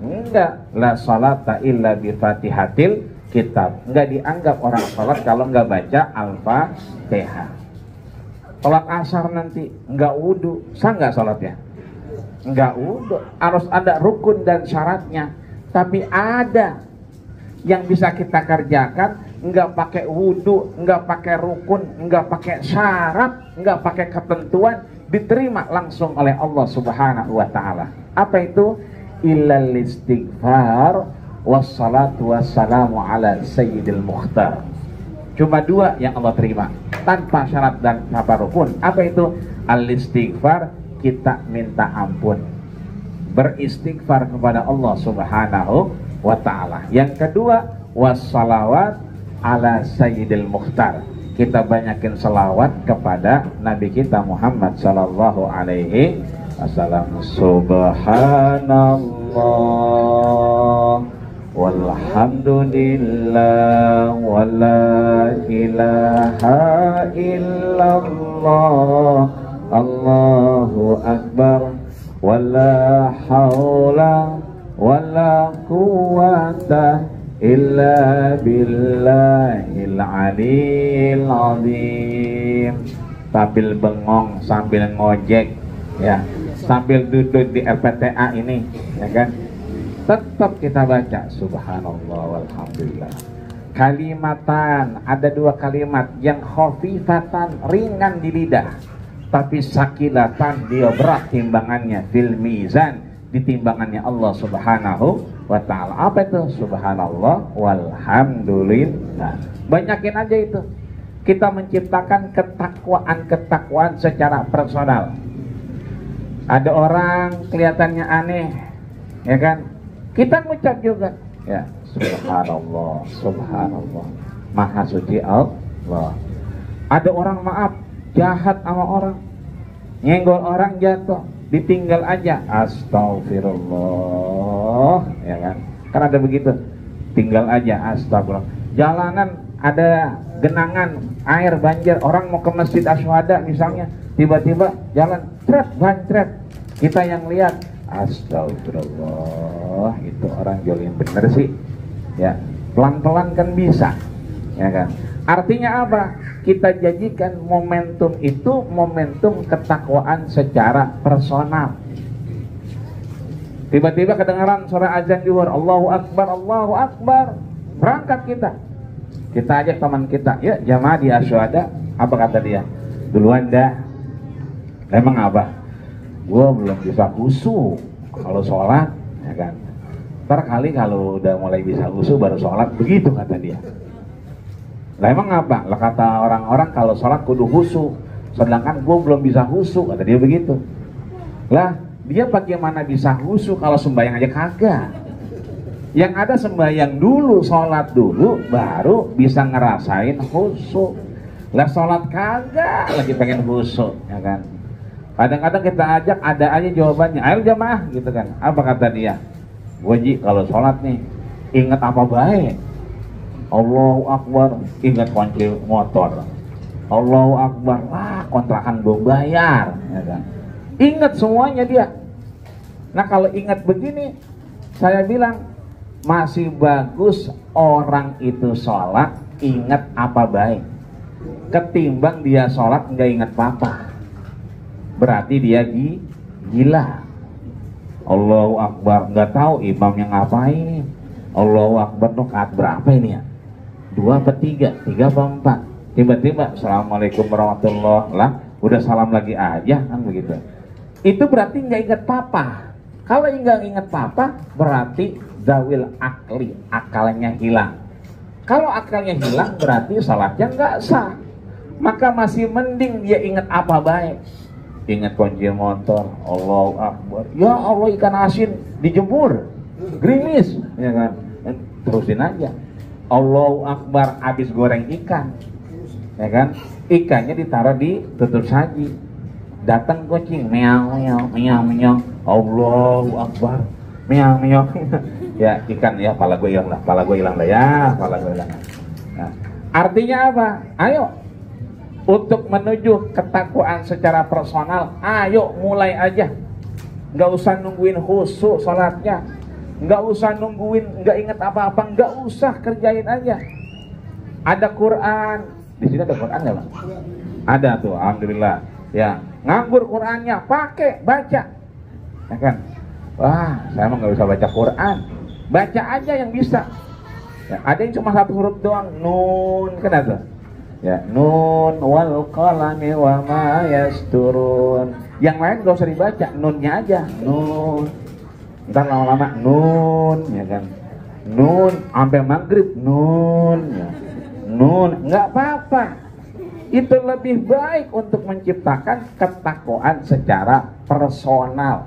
Enggak. La salata illa bi Fatihatil kitab. Nggak dianggap orang salat kalau nggak baca Al-Fatihah. Salat asar nanti nggak wudu, sah nggak salatnya? Enggak udah, harus ada rukun dan syaratnya. Tapi ada yang bisa kita kerjakan, enggak pakai wudhu, enggak pakai rukun, enggak pakai syarat, enggak pakai ketentuan, diterima langsung oleh Allah Subhanahu wa ta'ala. Apa itu? Illal istighfar wassalatu wassalamu ala sayyidil mukhtar. Cuma dua yang Allah terima, tanpa syarat dan tanpa rukun. Apa itu? Al-istighfar, kita minta ampun, beristighfar kepada Allah Subhanahu wa ta'ala. Yang kedua, wassalawat ala sayyidil mukhtar, kita banyakin salawat kepada Nabi kita Muhammad sallallahu alaihi wasallam. Subhanallah walhamdulillah wala ilaha illallah Allahu akbar wala haula wala quwata illa billahil aliyil azim. Sambil bengong, sambil ngojek, ya, sambil duduk di RPTA ini, ya kan, tetap kita baca subhanallah walhamdulillah. Kalimatan, ada dua kalimat yang khafifatan, ringan di lidah, tapi sakilatan, dia berat timbangannya, fil mizan, di timbangannya Allah Subhanahu wa ta'ala. Apa itu? Subhanallah walhamdulillah. Banyakin aja itu. Kita menciptakan ketakwaan secara personal. Ada orang kelihatannya aneh, ya kan, kita ngucap juga, ya, subhanallah, subhanallah, maha suci Allah. Ada orang maaf, jahat sama orang, nyenggol orang jatuh, ditinggal aja, astagfirullah, ya kan, kan ada begitu, tinggal aja, astagfirullah. Jalanan ada genangan air banjir, orang mau ke masjid Asyhada misalnya, tiba-tiba jalan tret bancret, kita yang lihat, astagfirullah, itu orang jolin bener sih, ya, pelan-pelan kan bisa, ya kan. Artinya apa? Kita jadikan momentum itu momentum ketakwaan secara personal. Tiba-tiba kedengaran suara azan zuhur, Allahu Akbar, Allahu Akbar, berangkat kita ajak teman kita, ya jamaah di Asyhada. Apa kata dia? Duluan dah. Emang apa? Gua belum bisa khusyuk kalau sholat, ya kan. Ntar kali kalau udah mulai bisa khusyuk baru sholat, begitu kata dia. Lah emang apa? Lah kata orang-orang kalau sholat kudu khusyuk, sedangkan gua belum bisa khusyuk, kata dia begitu. Lah dia bagaimana bisa khusyuk kalau sembahyang aja kagak? Yang ada sembahyang dulu, sholat dulu, baru bisa ngerasain khusyuk. Lah sholat kagak, lagi pengen khusyuk, ya kan. Kadang-kadang kita ajak, ada aja jawabannya, ayo jamaah, gitu kan. Apa kata dia? Gua ji kalau sholat nih, ingat apa baik? Allahu Akbar, ingat kunci motor. Allahu Akbar, wah kontrakan belum bayar, ya kan. Ingat semuanya dia. Nah kalau ingat begini, saya bilang masih bagus orang itu sholat ingat apa baik, ketimbang dia sholat nggak ingat apa-apa. Berarti dia gila. Allahu Akbar, nggak tahu imamnya ngapain. Allahu Akbar tuh rakaat berapa ini ya? 2 apa 3? 3 apa 4? Tiba-tiba Assalamualaikum warahmatullahi lah, udah salam lagi aja kan begitu. Itu berarti nggak ingat papa. Kalau nggak ingat papa berarti zawil akli, akalnya hilang. Kalau akalnya hilang berarti salatnya nggak sah. Maka masih mending dia ingat apa baik. Ingat kunci motor, Allahu Akbar, ya Allah ikan asin dijemur, gerimis, ya kan, terusin aja. Allahu Akbar habis goreng ikan, ya kan, ikannya ditaruh di tutup saji, datang kucing, meow meow meow meow, Allahu Akbar, meow meow, ya ikan ya, pala gue hilang lah ya, pala gue hilang. Nah, artinya apa? Ayo untuk menuju ketakwaan secara personal, ayo mulai aja. Nggak usah nungguin khusyuk sholatnya, nggak usah nungguin nggak inget apa-apa, nggak usah, kerjain aja. Ada Quran di sini, ada Quran nggak bang? Ada tuh, alhamdulillah. Ya, nganggur Qurannya, pakai baca. ya kan? Wah, saya mah nggak bisa baca Quran. Baca aja yang bisa. Ya, ada yang cuma satu huruf doang, nun, kan ada. Ya, nun wal qalami wa ma yasturun. Yang lain gak usah dibaca, nunnya aja, nun. Ntar lama-lama nun, ya kan? Nun sampai maghrib nun, ya. Nun, nggak apa-apa. Itu lebih baik untuk menciptakan ketakwaan secara personal.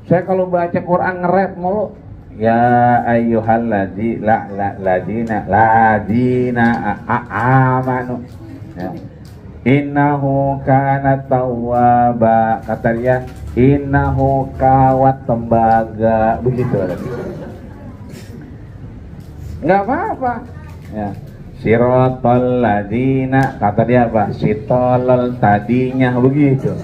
Saya kalau baca Quran nge-rap mulu. Ya ayyuhalladzina amanu. Ya. Innahu kana tawwaba. Kata dia, innahu kawat tembaga. Begitu ada. Nggak apa-apa. Ya. Siratal ladina, kata dia apa? Sitolol tadinya begitu.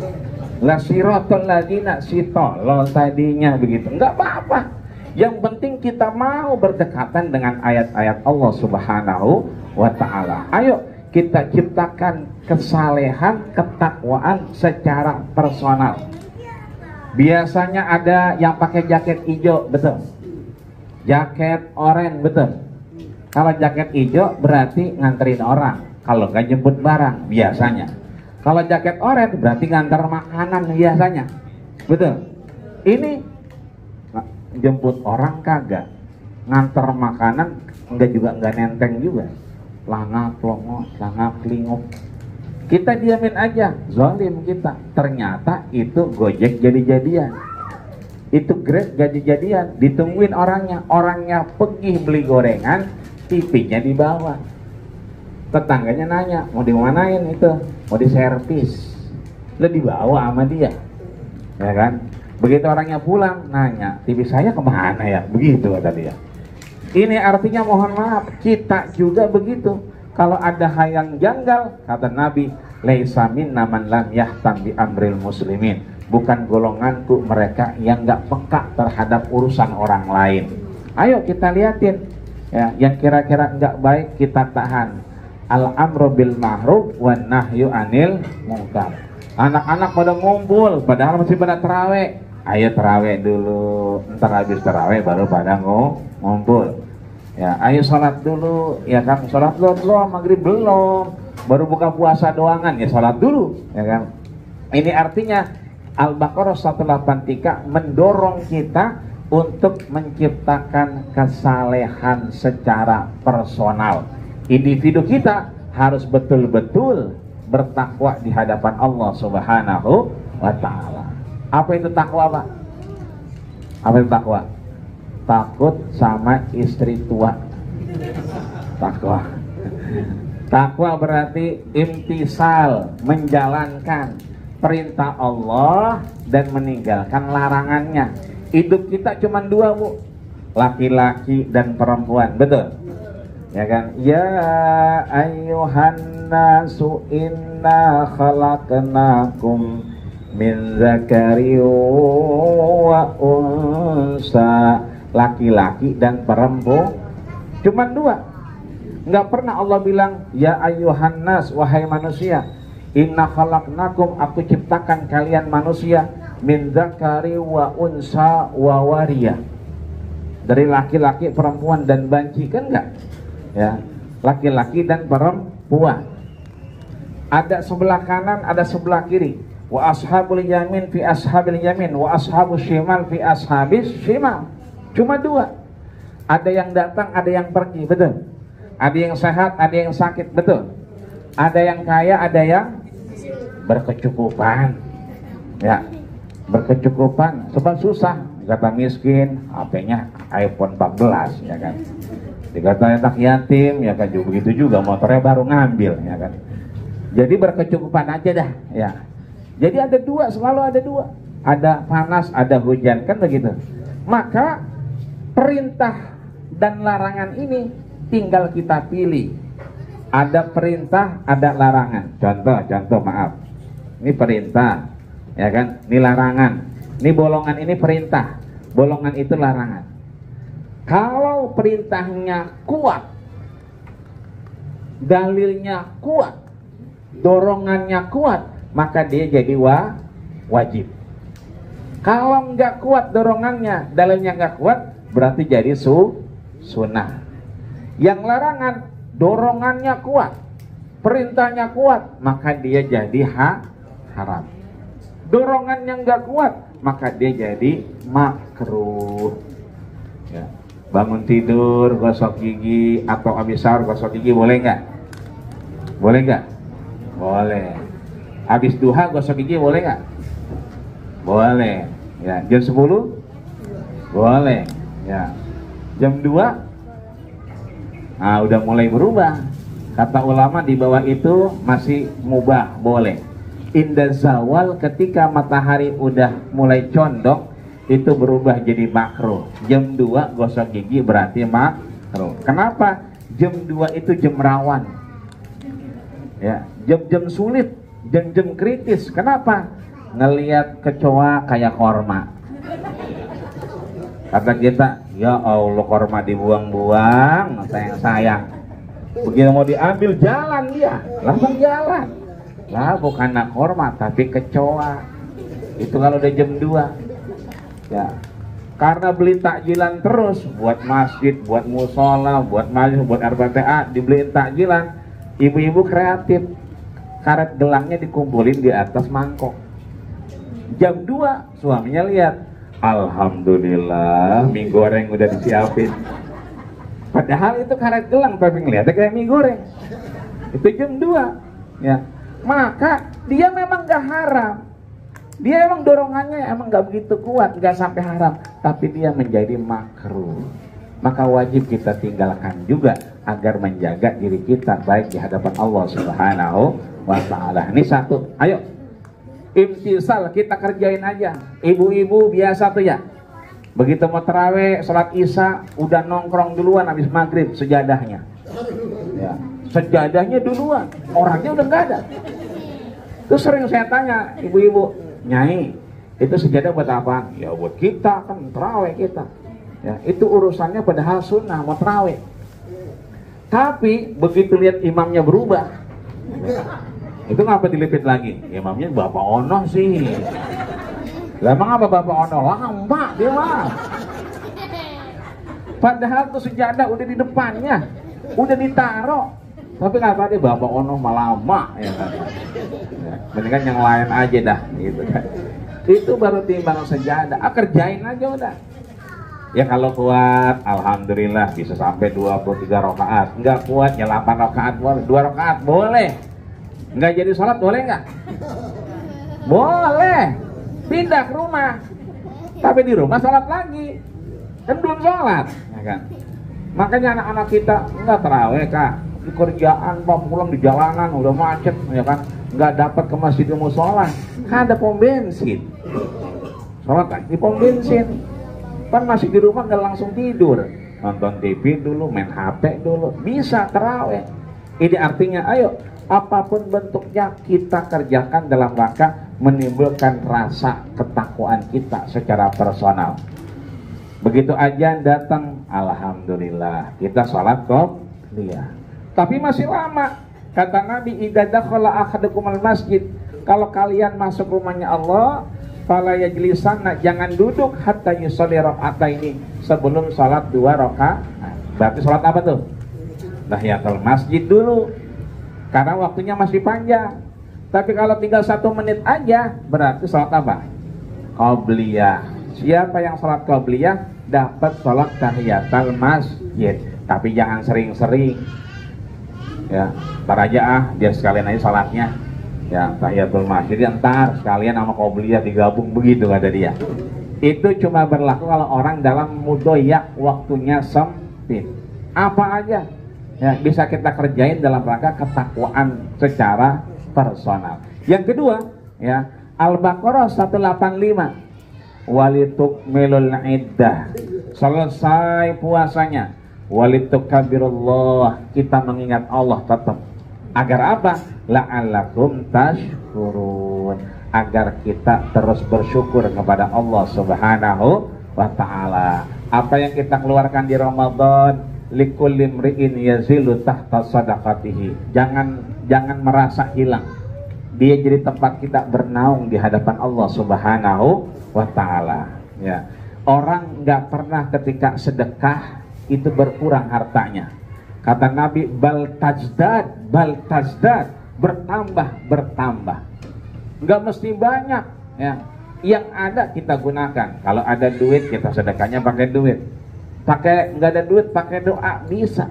Lah siratal ladina, sitolol tadinya begitu. Enggak apa-apa. Yang penting kita mau berdekatan dengan ayat-ayat Allah Subhanahu wa taala. Ayo kita ciptakan kesalehan, ketakwaan secara personal. Biasanya ada yang pakai jaket hijau, betul. Jaket oranye, betul. Kalau jaket hijau berarti nganterin orang, kalau nggak jemput barang biasanya. Kalau jaket oranye berarti ngantar makanan biasanya, betul. Ini jemput orang kagak, ngantar makanan enggak juga, nggak nenteng juga. Langak longo, langak linguk. Kita diamin aja, zalim kita. Ternyata itu Gojek jadi-jadian, itu Grab jadi-jadian. Ditungguin orangnya pergi beli gorengan, TV-nya dibawa. Tetangganya nanya, mau dimanain itu? Mau diservis. Lo dibawa sama dia, ya kan? Begitu orangnya pulang, nanya, TV saya kemana ya? Begitu kata dia. Ini artinya mohon maaf, kita juga begitu. Kalau ada hal yang janggal, kata Nabi, laisa minna man lam yahtam bi amril muslimin. Bukan golonganku mereka yang gak peka terhadap urusan orang lain. Ayo kita liatin. Ya, yang kira-kira enggak baik kita tahan. Al-amru bil ma'ruf wan nahyu anil munkar. Anak-anak pada ngumpul padahal masih pada tarawih. Ayo tarawih dulu, ntar habis tarawih baru pada ngumpul. Ya, ayo sholat dulu, ya kan? Sholat dulu, maghrib belum, baru buka puasa doangan, ya sholat dulu, ya kan? Ini artinya Al-Baqarah 183 mendorong kita untuk menciptakan kesalehan secara personal. Individu kita harus betul-betul bertakwa di hadapan Allah Subhanahu wa taala. Apa itu takwa, Pak? Apa itu takwa? Takut sama istri tua. Takwa. Takwa berarti imtisal, menjalankan perintah Allah dan meninggalkan larangannya. Hidup kita cuma dua, Bu, laki-laki dan perempuan, betul? Ya kan? Ya ayyuhan nasu inna khalaqnakum min zakari wa unsa. Laki-laki dan perempuan cuma dua. Nggak pernah Allah bilang ya ayyuhan nas, wahai manusia, inna khalaqnakum, aku ciptakan kalian manusia, min zakari wa unsa wa wariyah, dari laki-laki, perempuan dan banci, kan enggak? Ya, laki-laki dan perempuan. Ada sebelah kanan, ada sebelah kiri. Wa ashabul yamin fi ashabil yamin, wa ashabus shimal fi ashabis shimal. Cuma dua. Ada yang datang, ada yang pergi, betul? Ada yang sehat, ada yang sakit, betul? Ada yang kaya, ada yang berkecukupan. Ya, berkecukupan. Sebab susah. Dikata miskin, HP-nya iPhone 14, ya kan? Dikata anak yatim, ya kan, begitu juga, motornya baru ngambil, ya kan? Jadi berkecukupan aja dah, ya. Jadi ada dua, selalu ada dua. Ada panas, ada hujan, kan begitu. Maka perintah dan larangan ini tinggal kita pilih. Ada perintah, ada larangan. Contoh, maaf. Ini perintah, ya kan? Ini larangan. Ini bolongan, ini perintah. Bolongan itu larangan. Kalau perintahnya kuat, dalilnya kuat, dorongannya kuat, maka dia jadi wajib. Kalau nggak kuat dorongannya, dalilnya nggak kuat, berarti jadi sunnah. Yang larangan dorongannya kuat, perintahnya kuat, maka dia jadi haram. Dorongannya nggak kuat, maka dia jadi makruh. Ya. Bangun tidur gosok gigi atau habis sahur gosok gigi boleh nggak? Boleh nggak? Boleh. Habis duha gosok gigi boleh nggak? Boleh. Ya, jam 10? Boleh. Ya. Jam 2? Nah, udah mulai berubah. Kata ulama di bawah itu masih mubah, boleh. Indah zawal ketika matahari udah mulai condong itu berubah jadi makruh. Jam 2 gosok gigi berarti makruh. Kenapa? Jam 2 itu jam rawan. Ya, jam-jam sulit, jam-jam kritis. Kenapa? Ngelihat kecoa kayak korma. Kata kita, ya Allah korma dibuang-buang, sayang-sayang. Begitu mau diambil jalan dia, langsung jalan. Lah bukan nak korma tapi kecoa. Itu kalau udah jam 2. Ya, karena beli takjilan terus buat masjid, buat musola, buat majelis, buat RPTA, dibeliin takjilan. Ibu-ibu kreatif, karet gelangnya dikumpulin di atas mangkok. Jam 2 suaminya lihat, alhamdulillah mie goreng udah disiapin. Padahal itu karet gelang tapi ngeliatnya kayak mie goreng. Itu jam 2. Ya, maka dia memang gak haram. Dia emang dorongannya emang gak begitu kuat, gak sampai haram, tapi dia menjadi makruh. Maka wajib kita tinggalkan juga agar menjaga diri kita baik di hadapan Allah Subhanahu wa ta'ala. Ini satu, ayo imtisal, kita kerjain aja. Ibu-ibu biasa tuh ya, begitu mau tarawih, sholat isya, udah nongkrong duluan habis maghrib sejadahnya. Ya, sejadahnya duluan, orangnya udah nggak ada. Terus sering saya tanya ibu-ibu, Nyai, itu sejadah buat apa? Ya buat kita, kan tarawih kita. Ya, itu urusannya padahal sunnah mau tarawih. Tapi begitu lihat imamnya berubah, itu ngapa dilipit lagi? Imamnya Bapak Ono sih. Lah emang apa Bapak Ono? Lama dia mah. Padahal tuh sejadah udah di depannya, udah ditaruh. Tapi ngapa dia Bapak Ono malah lama ya kan? Ya, mendingan yang lain aja dah gitu kan. Itu baru timbang sejadah. Kerjain aja udah. Ya kalau kuat, alhamdulillah bisa sampai 23 rakaat. Enggak kuat ya 8 rakaat boleh, 2 rakaat boleh. Enggak jadi sholat boleh nggak? Boleh. Pindah ke rumah. Tapi di rumah sholat lagi. Kan belum sholat, ya kan? Makanya anak-anak kita enggak tarawih kak. Di kerjaan, pak pulang di jalanan udah macet, ya kan? Nggak dapat ke masjid musola. Kan ada pom bensin. Sholat kan di pom bensin. Kan masih di rumah nggak langsung tidur, nonton TV dulu, main HP dulu, bisa tarawih. Ini artinya ayo apapun bentuknya kita kerjakan dalam rangka menimbulkan rasa ketakwaan kita secara personal. Begitu ajan datang, alhamdulillah kita sholat qobliyah. Tapi masih lama. Kata Nabi, idza dakhala ahadukumul masjid, kalau kalian masuk rumahnya Allah, fala yajlisanna, jangan duduk hatta yusolli raka'ataini, sebelum salat 2 rakaat. Berarti salat apa tuh? Tahiyatul masjid dulu. Karena waktunya masih panjang. Tapi kalau tinggal 1 menit aja, berarti salat apa? Qobliyah. Siapa yang salat qobliyah dapat salat tahiyatul masjid. Tapi jangan sering-sering. Ya, ntar aja dia sekalian aja salatnya. Ya, tahiyatul masjid ntar sekalian sama qobliyah digabung begitu kata dia. Itu cuma berlaku kalau orang dalam mudoyak, waktunya sempit. Apa aja ya bisa kita kerjain dalam rangka ketakwaan secara personal. Yang kedua, ya, Al-Baqarah 185. Walitukmilul iddah. Selesai puasanya. Walitukabirullah, kita mengingat Allah tetap. Agar apa? La'allakum tashkurun, agar kita terus bersyukur kepada Allah Subhanahu wa ta'ala. Apa yang kita keluarkan di Ramadan, likulli imri'in yazilu tahta sadaqatihi. Jangan merasa hilang. dia jadi tempat kita bernaung di hadapan Allah Subhanahu wa Ta'ala. Ya. Orang nggak pernah ketika sedekah itu berkurang hartanya. Kata Nabi, bal tazdad, bertambah. Nggak mesti banyak, ya. Yang ada kita gunakan. Kalau ada duit, kita sedekahnya pakai duit. Nggak ada duit, pakai doa bisa.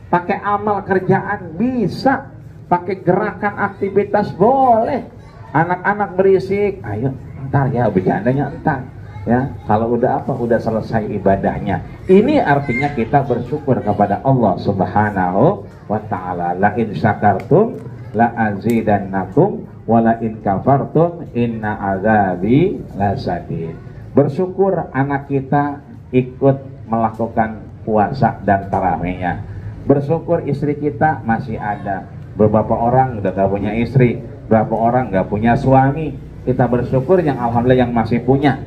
Pakai amal kerjaan bisa. Pakai gerakan aktivitas boleh. Anak-anak berisik, ayo ntar ya, bercandanya ntar. Ya, kalau udah selesai ibadahnya. Ini artinya kita bersyukur kepada Allah Subhanahu wa Ta'ala. La in syakartum la azidannakum wa la in kafartum inna azabi lasadid. Bersyukur anak kita ikut melakukan puasa dan tarawihnya. Bersyukur istri kita masih ada. Beberapa orang udah gak punya istri, beberapa orang gak punya suami. Kita bersyukur yang alhamdulillah yang masih punya.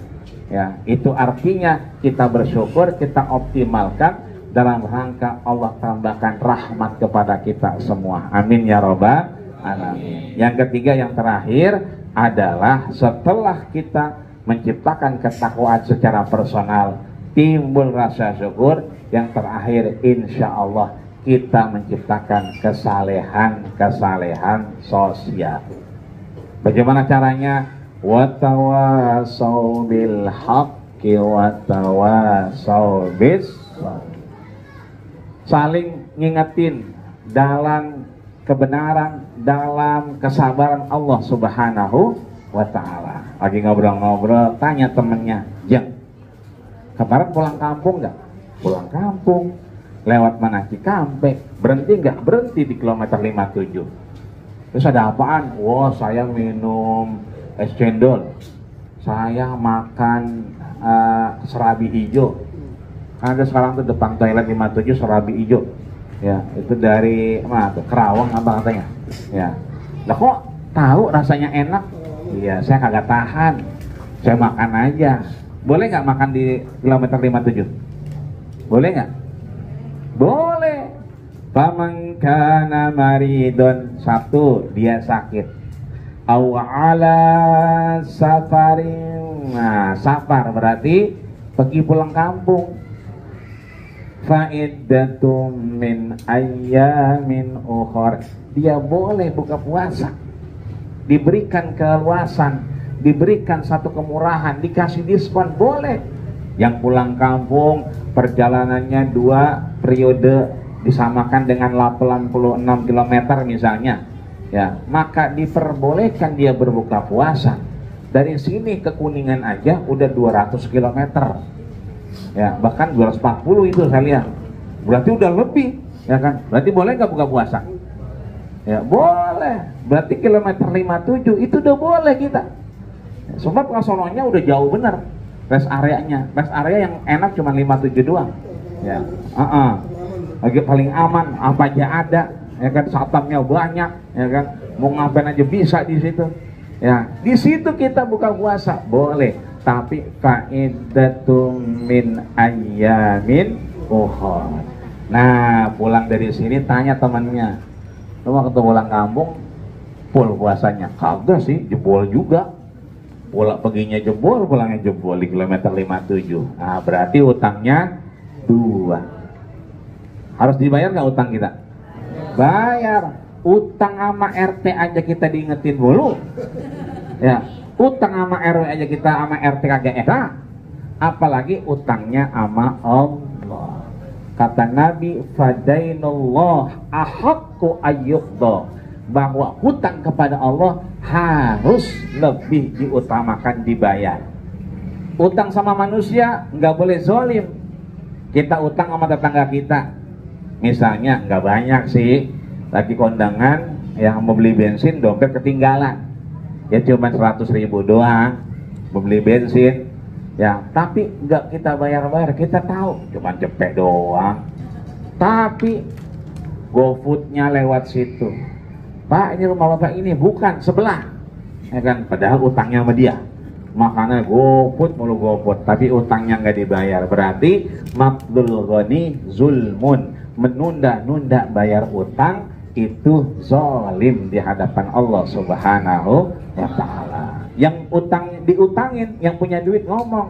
Ya, itu artinya kita bersyukur, kita optimalkan dalam rangka Allah tambahkan rahmat kepada kita semua. Amin ya robbal alamin. Yang ketiga, yang terakhir adalah setelah kita menciptakan ketakwaan secara personal, timbul rasa syukur. Yang terakhir, insya Allah kita menciptakan kesalehan sosial. Bagaimana caranya? Watawasau bil haqqi watawasau bis, saling ngingetin dalam kebenaran, dalam kesabaran Allah Subhanahu wa Ta'ala. Lagi ngobrol-ngobrol, tanya temennya, Jeng, kemarin pulang kampung nggak? Pulang kampung. Lewat mana? Cikampek. Berhenti nggak? Berhenti di kilometer 57. Terus ada apaan? Wah, saya minum es cendol, saya makan serabi hijau. Ada sekarang tuh depan toilet 57 serabi hijau. Ya, itu dari mana tuh? Kerawang apa katanya? Ya. Lah kok tahu rasanya enak? Iya, saya kagak tahan. Saya makan aja. Boleh nggak makan di kilometer 57? Boleh nggak? Boleh. Faman kana maridun, satu, dia sakit. Aw ala safarin. Nah, safar berarti pergi pulang kampung. Fa'iddatum min ayyamin ukhar, dia boleh buka puasa. Diberikan keluasan, diberikan satu kemurahan, dikasih diskon, boleh. Yang pulang kampung perjalanannya 2 periode disamakan dengan 86 km misalnya, ya, maka diperbolehkan dia berbuka puasa. Dari sini ke Kuningan aja udah 200 km, ya, bahkan 240 itu saya lihat. Berarti udah lebih, ya kan? Berarti boleh nggak buka puasa? Ya boleh. Berarti kilometer 57 itu udah boleh kita. Sebab sononya udah jauh bener rest areanya. Rest area yang enak cuma 57 doang. Ya, lagi paling aman, apa aja ada. Ya kan, satpamnya banyak, ya kan, mau ngapain aja bisa di situ. Ya, di situ kita buka puasa boleh, tapi faidatum min ayyamin ukhar. Nah, pulang dari sini tanya temannya, lu waktu pulang kampung full puasanya? Kagak sih, jebol juga. Pulang perginya jebol, pulangnya jebol di kilometer 57. Nah, berarti utangnya 2. Harus dibayar nggak utang kita? Bayar. Utang sama RT aja kita diingetin dulu. Ya, utang sama RW aja kita sama RT kagak enak. Apalagi utangnya sama Allah. Kata Nabi, fadainullah ahaqqu ayyuqda, bahwa hutang kepada Allah harus lebih diutamakan dibayar. Utang sama manusia nggak boleh zolim. Kita utang sama tetangga kita, misalnya nggak banyak sih, lagi kondangan yang mau beli bensin, dompet ketinggalan, ya cuma 100.000 doang mau beli bensin, ya, tapi nggak kita bayar-bayar. Kita tahu cuma cepet doang, tapi GoFood-nya lewat situ. Pak, ini rumah bapak ini, bukan, sebelah, ya kan, padahal utangnya sama dia. Makanya GoFood mulu GoFood, tapi utangnya nggak dibayar. Berarti maqdul ghani zulmun, menunda-nunda bayar utang itu zalim di hadapan Allah Subhanahu wa ta'ala. Yang diutangin, yang punya duit ngomong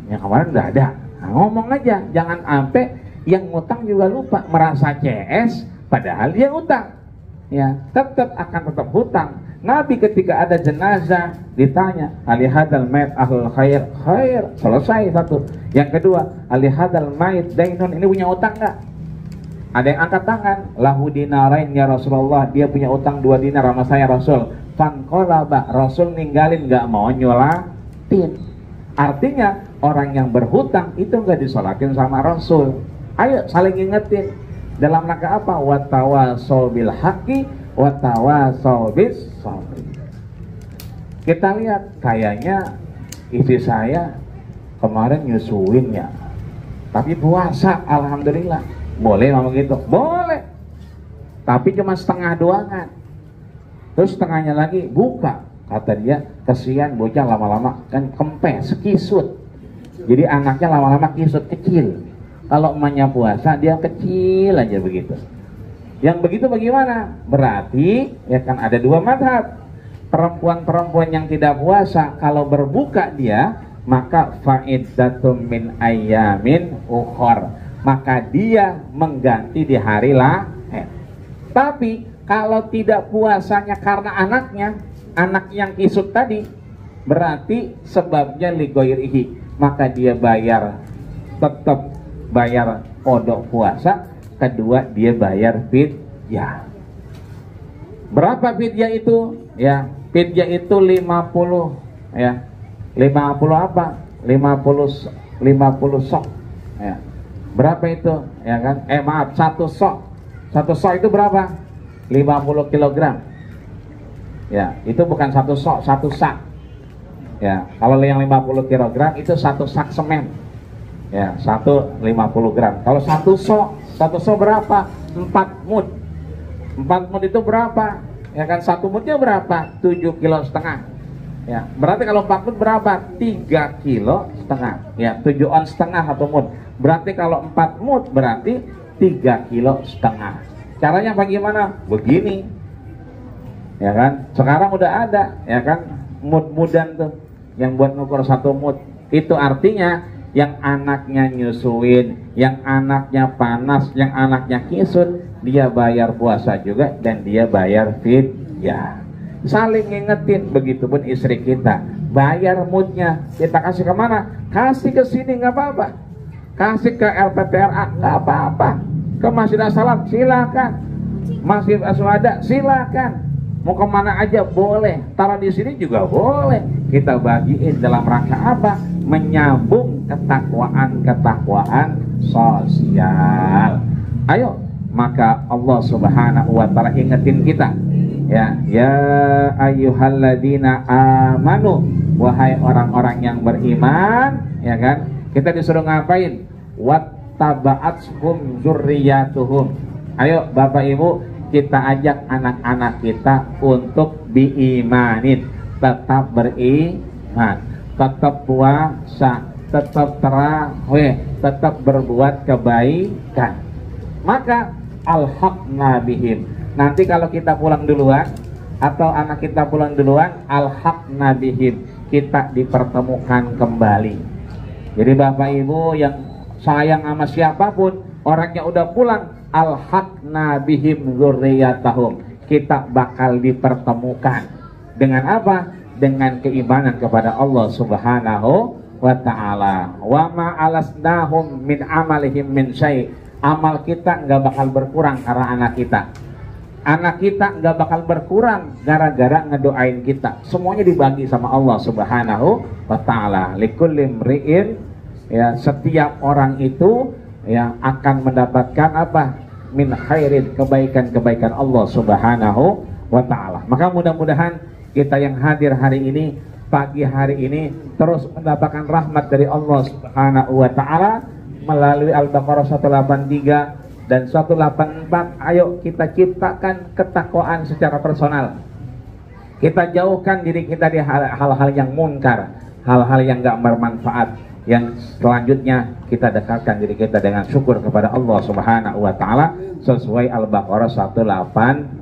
yang kemarin udah ada. Nah, ngomong aja, jangan sampai yang ngutang juga lupa, merasa CS padahal dia utang. Ya, tetap hutang. Nabi ketika ada jenazah ditanya, alihadal mayit ahlul khair, selesai satu. Yang kedua, alihadal mayit dainun, ini punya utang enggak? Ada yang angkat tangan, lahu dinarain ya Rasulullah, dia punya utang 2 dinar sama saya Rasul. Fanqalaba, Rasul ninggalin, enggak mau nyolatin. Artinya orang yang berhutang itu enggak disolatin sama Rasul. Ayo saling ingetin. Dalam rangka apa? Watawasau bil haqqi watawasau bis sabri. Kita lihat, kayaknya istri saya kemarin nyusuin ya, tapi puasa, alhamdulillah. Boleh ngomong gitu? Boleh. Tapi cuma setengah doangan. Terus setengahnya lagi buka. Kata dia, kesian bocah lama-lama kan kempes, kisut. Jadi anaknya lama-lama kisut, kecil. Kalau emaknya puasa, dia kecil aja begitu. Yang begitu bagaimana? Berarti ya kan ada 2 mazhab. Perempuan-perempuan yang tidak puasa, kalau berbuka dia, maka fa'iddatum min ayyamin ukhor, maka dia mengganti di hari lain. Tapi kalau tidak puasanya karena anaknya, anak yang kisut tadi, berarti sebabnya ligoirihi, maka dia tetap bayar kodok puasa. Kedua, dia bayar fidyah. Berapa fidyah itu? Ya, fidyah itu 50 ya. 50 apa? 50 sok. Ya. Berapa itu? Ya kan? Maaf, 1 sok. 1 sok itu berapa? 50 kilogram. Ya, itu bukan 1 sok, 1 sak. Ya, kalau yang 50 kilogram itu 1 sak semen. Ya, 150 gram. Kalau 1 sok berapa? 4 mud. 4 mud itu berapa? Ya kan, 1 mudnya berapa? 7,5 kilo. Ya, berarti kalau 4 mud berapa? 3,5 kilo. Ya, 7 on setengah 1 mud. Berarti kalau 4 mud berarti 3,5 kilo. Caranya bagaimana? Begini. Ya kan? Sekarang udah ada, ya kan? Mud-mudan tuh yang buat ngukur 1 mud. Itu artinya yang anaknya nyusuin, yang anaknya panas, yang anaknya kisut, dia bayar puasa juga dan dia bayar fidyah. Saling ngingetin, begitupun istri kita. Bayar mudnya, kita kasih kemana? Kasih ke sini nggak apa-apa. Kasih ke LPTRA nggak apa-apa. Ke Masjid As-Salam silakan. Masjid Aswada silakan. Mau kemana aja boleh. Taruh di sini juga boleh. Kita bagiin dalam rangka apa? Menyambung ketakwaan sosial. Ayo, maka Allah Subhanahu wa ta'ala ingetin kita. Ya ayyuhalladzina amanu, wahai orang-orang yang beriman, ya kan? Kita disuruh ngapain? Wattaba'athum dzurriyyatuhum. Ayo Bapak Ibu, kita ajak anak-anak kita untuk diimanin, tetap beriman, tetap puasa, tetap tarawih, tetap berbuat kebaikan. Maka alhaqna bihim. Nanti kalau kita pulang duluan atau anak kita pulang duluan, alhaqna bihim, kita dipertemukan kembali. Jadi Bapak Ibu yang sayang sama siapapun, orangnya udah pulang, alhaqna bihim dzurriyyatahum, kita bakal dipertemukan. Dengan apa? Dengan keimanan kepada Allah Subhanahu wa ta'ala. Wa ma alasnahum min amalihim min syai'. Amal kita nggak bakal berkurang karena anak kita. Anak kita nggak bakal berkurang gara-gara ngedoain kita. Semuanya dibagi sama Allah Subhanahu wa ta'ala. Likulli mri'in, ya, setiap orang itu ya akan mendapatkan apa? Min khairin, kebaikan-kebaikan Allah Subhanahu wa ta'ala. Maka mudah-mudahan kita yang hadir hari ini, pagi hari ini, terus mendapatkan rahmat dari Allah Subhanahu wa ta'ala melalui Al-Baqarah 183 dan 184. Ayo kita ciptakan ketakwaan secara personal. Kita jauhkan diri kita dari hal-hal yang munkar, hal-hal yang gak bermanfaat. Yang selanjutnya kita dekatkan diri kita dengan syukur kepada Allah Subhanahu wa taala sesuai Al-Baqarah 185,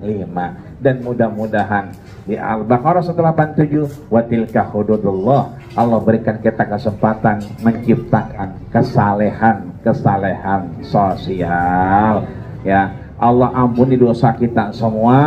dan mudah-mudahan di Al-Baqarah 187 wa tilka hududullah, Allah berikan kita kesempatan menciptakan kesalehan sosial, ya. Allah ampuni dosa kita semua,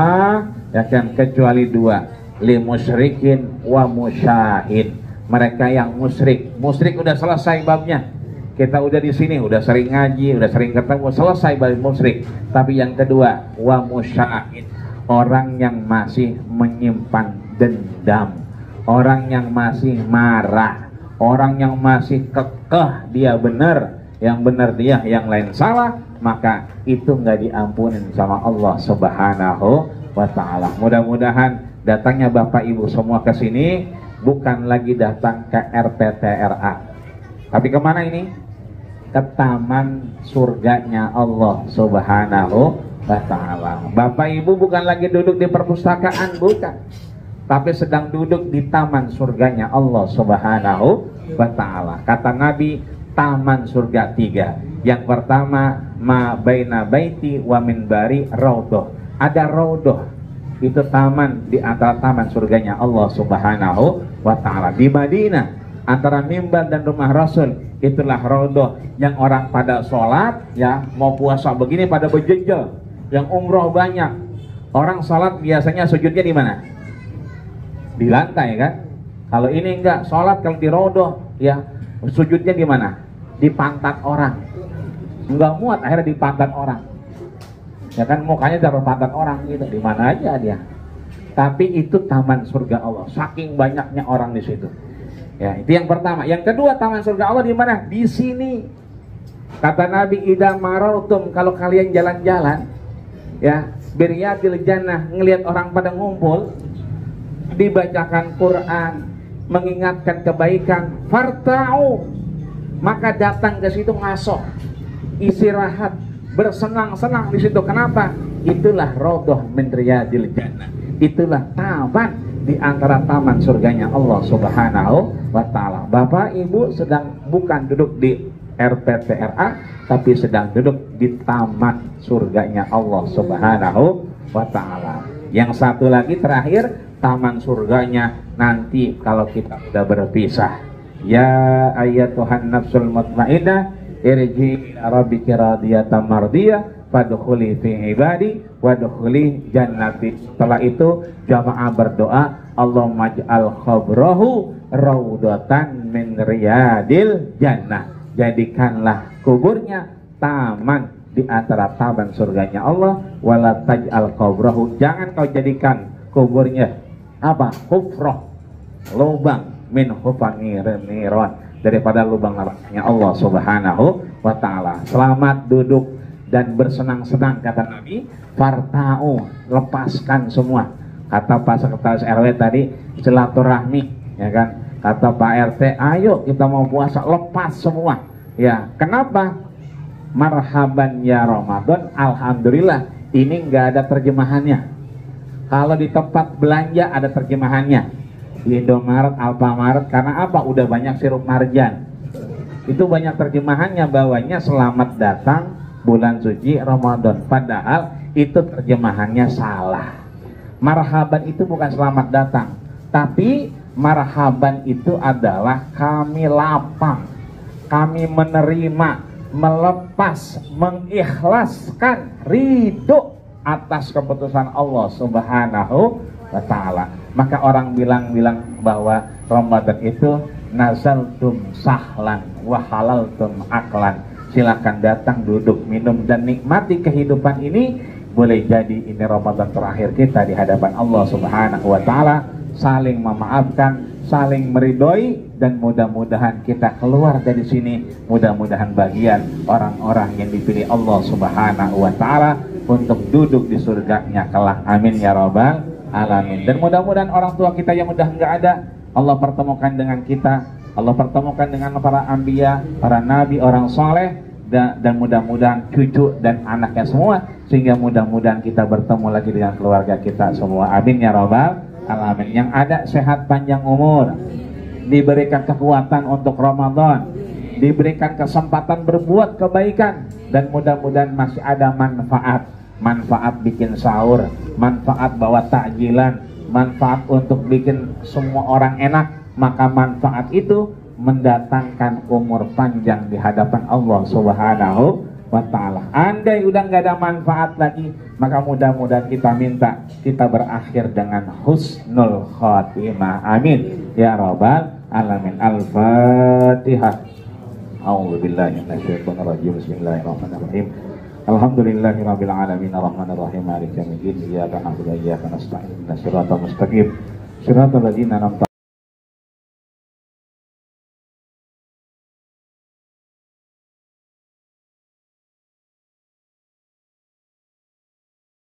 ya kan, kecuali dua, li musyrikin wa musyahid. Mereka yang musyrik udah selesai babnya. Kita udah di sini, udah sering ngaji, udah sering ketemu, selesai bab musyrik. Tapi yang kedua, wa musyahid, orang yang masih menyimpan dendam, orang yang masih marah, orang yang masih kekeh dia benar, yang benar dia, yang lain salah, maka itu nggak diampunin sama Allah Subhanahu wa taala. Mudah-mudahan datangnya Bapak Ibu semua ke sini bukan lagi datang ke RPTRA, tapi kemana ini? Ke taman surganya Allah Subhanahu wa taala. Bapak Ibu bukan lagi duduk di perpustakaan, bukan, tapi sedang duduk di taman surganya Allah Subhanahu wa taala. Kata Nabi, taman surga 3. Yang pertama, ma baina baiti wa minbari raudhah. Ada raudhah, itu taman di antara taman surganya Allah Subhanahu wa taala. Di Madinah, antara mimbar dan rumah Rasul, itulah raudhah yang orang pada sholat, ya, mau puasa begini pada berjejel. Yang umroh banyak, orang sholat biasanya sujudnya di mana? Di lantai kan? Kalau ini enggak, sholat kalau di raudhah, ya, sujudnya di mana? Di pantat orang. Enggak muat, akhirnya di pantat orang. Ya kan, mukanya taruh pantat orang gitu, di mana aja dia. Tapi itu taman surga Allah, saking banyaknya orang di situ. Ya, itu yang pertama. Yang kedua, taman surga Allah di mana? Di sini. Kata Nabi, idza marartum, kalau kalian jalan-jalan, ya, biryadil jannah, ngelihat orang pada ngumpul, dibacakan Quran, mengingatkan kebaikan, farta'u, maka datang ke situ ngasoh, istirahat, bersenang-senang di situ. Kenapa? Itulah raudhah min riyadil jannah. Itulah taman di antara taman surganya Allah Subhanahu wa taala. Bapak Ibu sedang bukan duduk di RPTRA, tapi sedang duduk di taman surganya Allah Subhanahu wa taala. Yang satu lagi terakhir, taman surganya nanti kalau kita sudah berpisah. Ya ayyatuhan nafsul mutmainnah, irji ila rabbiki radiyatan mardiyah fadkhuli fi ibadi wadkhuli jannati. Setelah itu jamaah berdoa, Allahumma ij'al qabrahu raudhatan min riyadil jannah. Jadikanlah kuburnya taman di antara taman surganya Allah. Wala taj'al qabrahu, jangan kau jadikan kuburnya apa? Hufrah, lubang, min hufaniron, daripada lubang neraka Allah Subhanahu wa taala. Selamat duduk dan bersenang-senang, kata Nabi. Farta'u, lepaskan semua. Kata Pak Sekretaris RW tadi, silaturahmi, ya kan. Kata Pak RT, ayo kita mau puasa, lepas semua. Ya, kenapa? Marhaban ya Ramadan. Alhamdulillah, ini nggak ada terjemahannya. Kalau di tempat belanja ada terjemahannya. Di Indomaret, Alfamaret, karena apa? Udah banyak sirup marjan. Itu banyak terjemahannya, bawahnya selamat datang bulan suci Ramadan. Padahal itu terjemahannya salah. Marhaban itu bukan selamat datang, tapi marhaban itu adalah kami lapang, kami menerima, melepas, mengikhlaskan ridho atas keputusan Allah Subhanahu wa ta'ala. Maka orang bilang bahwa Ramadan itu nazaltum sahlan wa halaltum aklan. Silakan datang, duduk, minum, dan nikmati kehidupan ini. Boleh jadi ini Ramadan terakhir kita di hadapan Allah Subhanahu wa ta'ala. Saling memaafkan, saling meridhoi, dan mudah-mudahan kita keluar dari sini, mudah-mudahan bagian orang-orang yang dipilih Allah Subhanahu wa ta'ala untuk duduk di surganya kelak. Amin ya rabbal alamin. Dan mudah-mudahan orang tua kita yang udah nggak ada, Allah pertemukan dengan kita, Allah pertemukan dengan para anbiya, para nabi, orang soleh, dan mudah-mudahan cucu dan anaknya semua, sehingga mudah-mudahan kita bertemu lagi dengan keluarga kita semua. Amin ya rabbal alamin. Yang ada sehat panjang umur, diberikan kekuatan untuk Ramadan, diberikan kesempatan berbuat kebaikan, dan mudah-mudahan masih ada manfaat bikin sahur, manfaat bawa takjilan, manfaat untuk bikin semua orang enak. Maka manfaat itu mendatangkan umur panjang di hadapan Allah Subhanahu wa ta'ala. Andai udah nggak ada manfaat lagi, maka mudah-mudahan kita minta kita berakhir dengan husnul khatimah. Amin ya rabbal alamin. Al-Fatihah. A'udzubillahi minasyaitonir rajim. Bismillahirrahmanirrahim. Alhamdulillahirabbil alamin arrahmanir rahim maliki yaumiddin iyyaka na'budu wa iyyaka nasta'in ihdinas siratal mustaqim siratal ladzina an'amta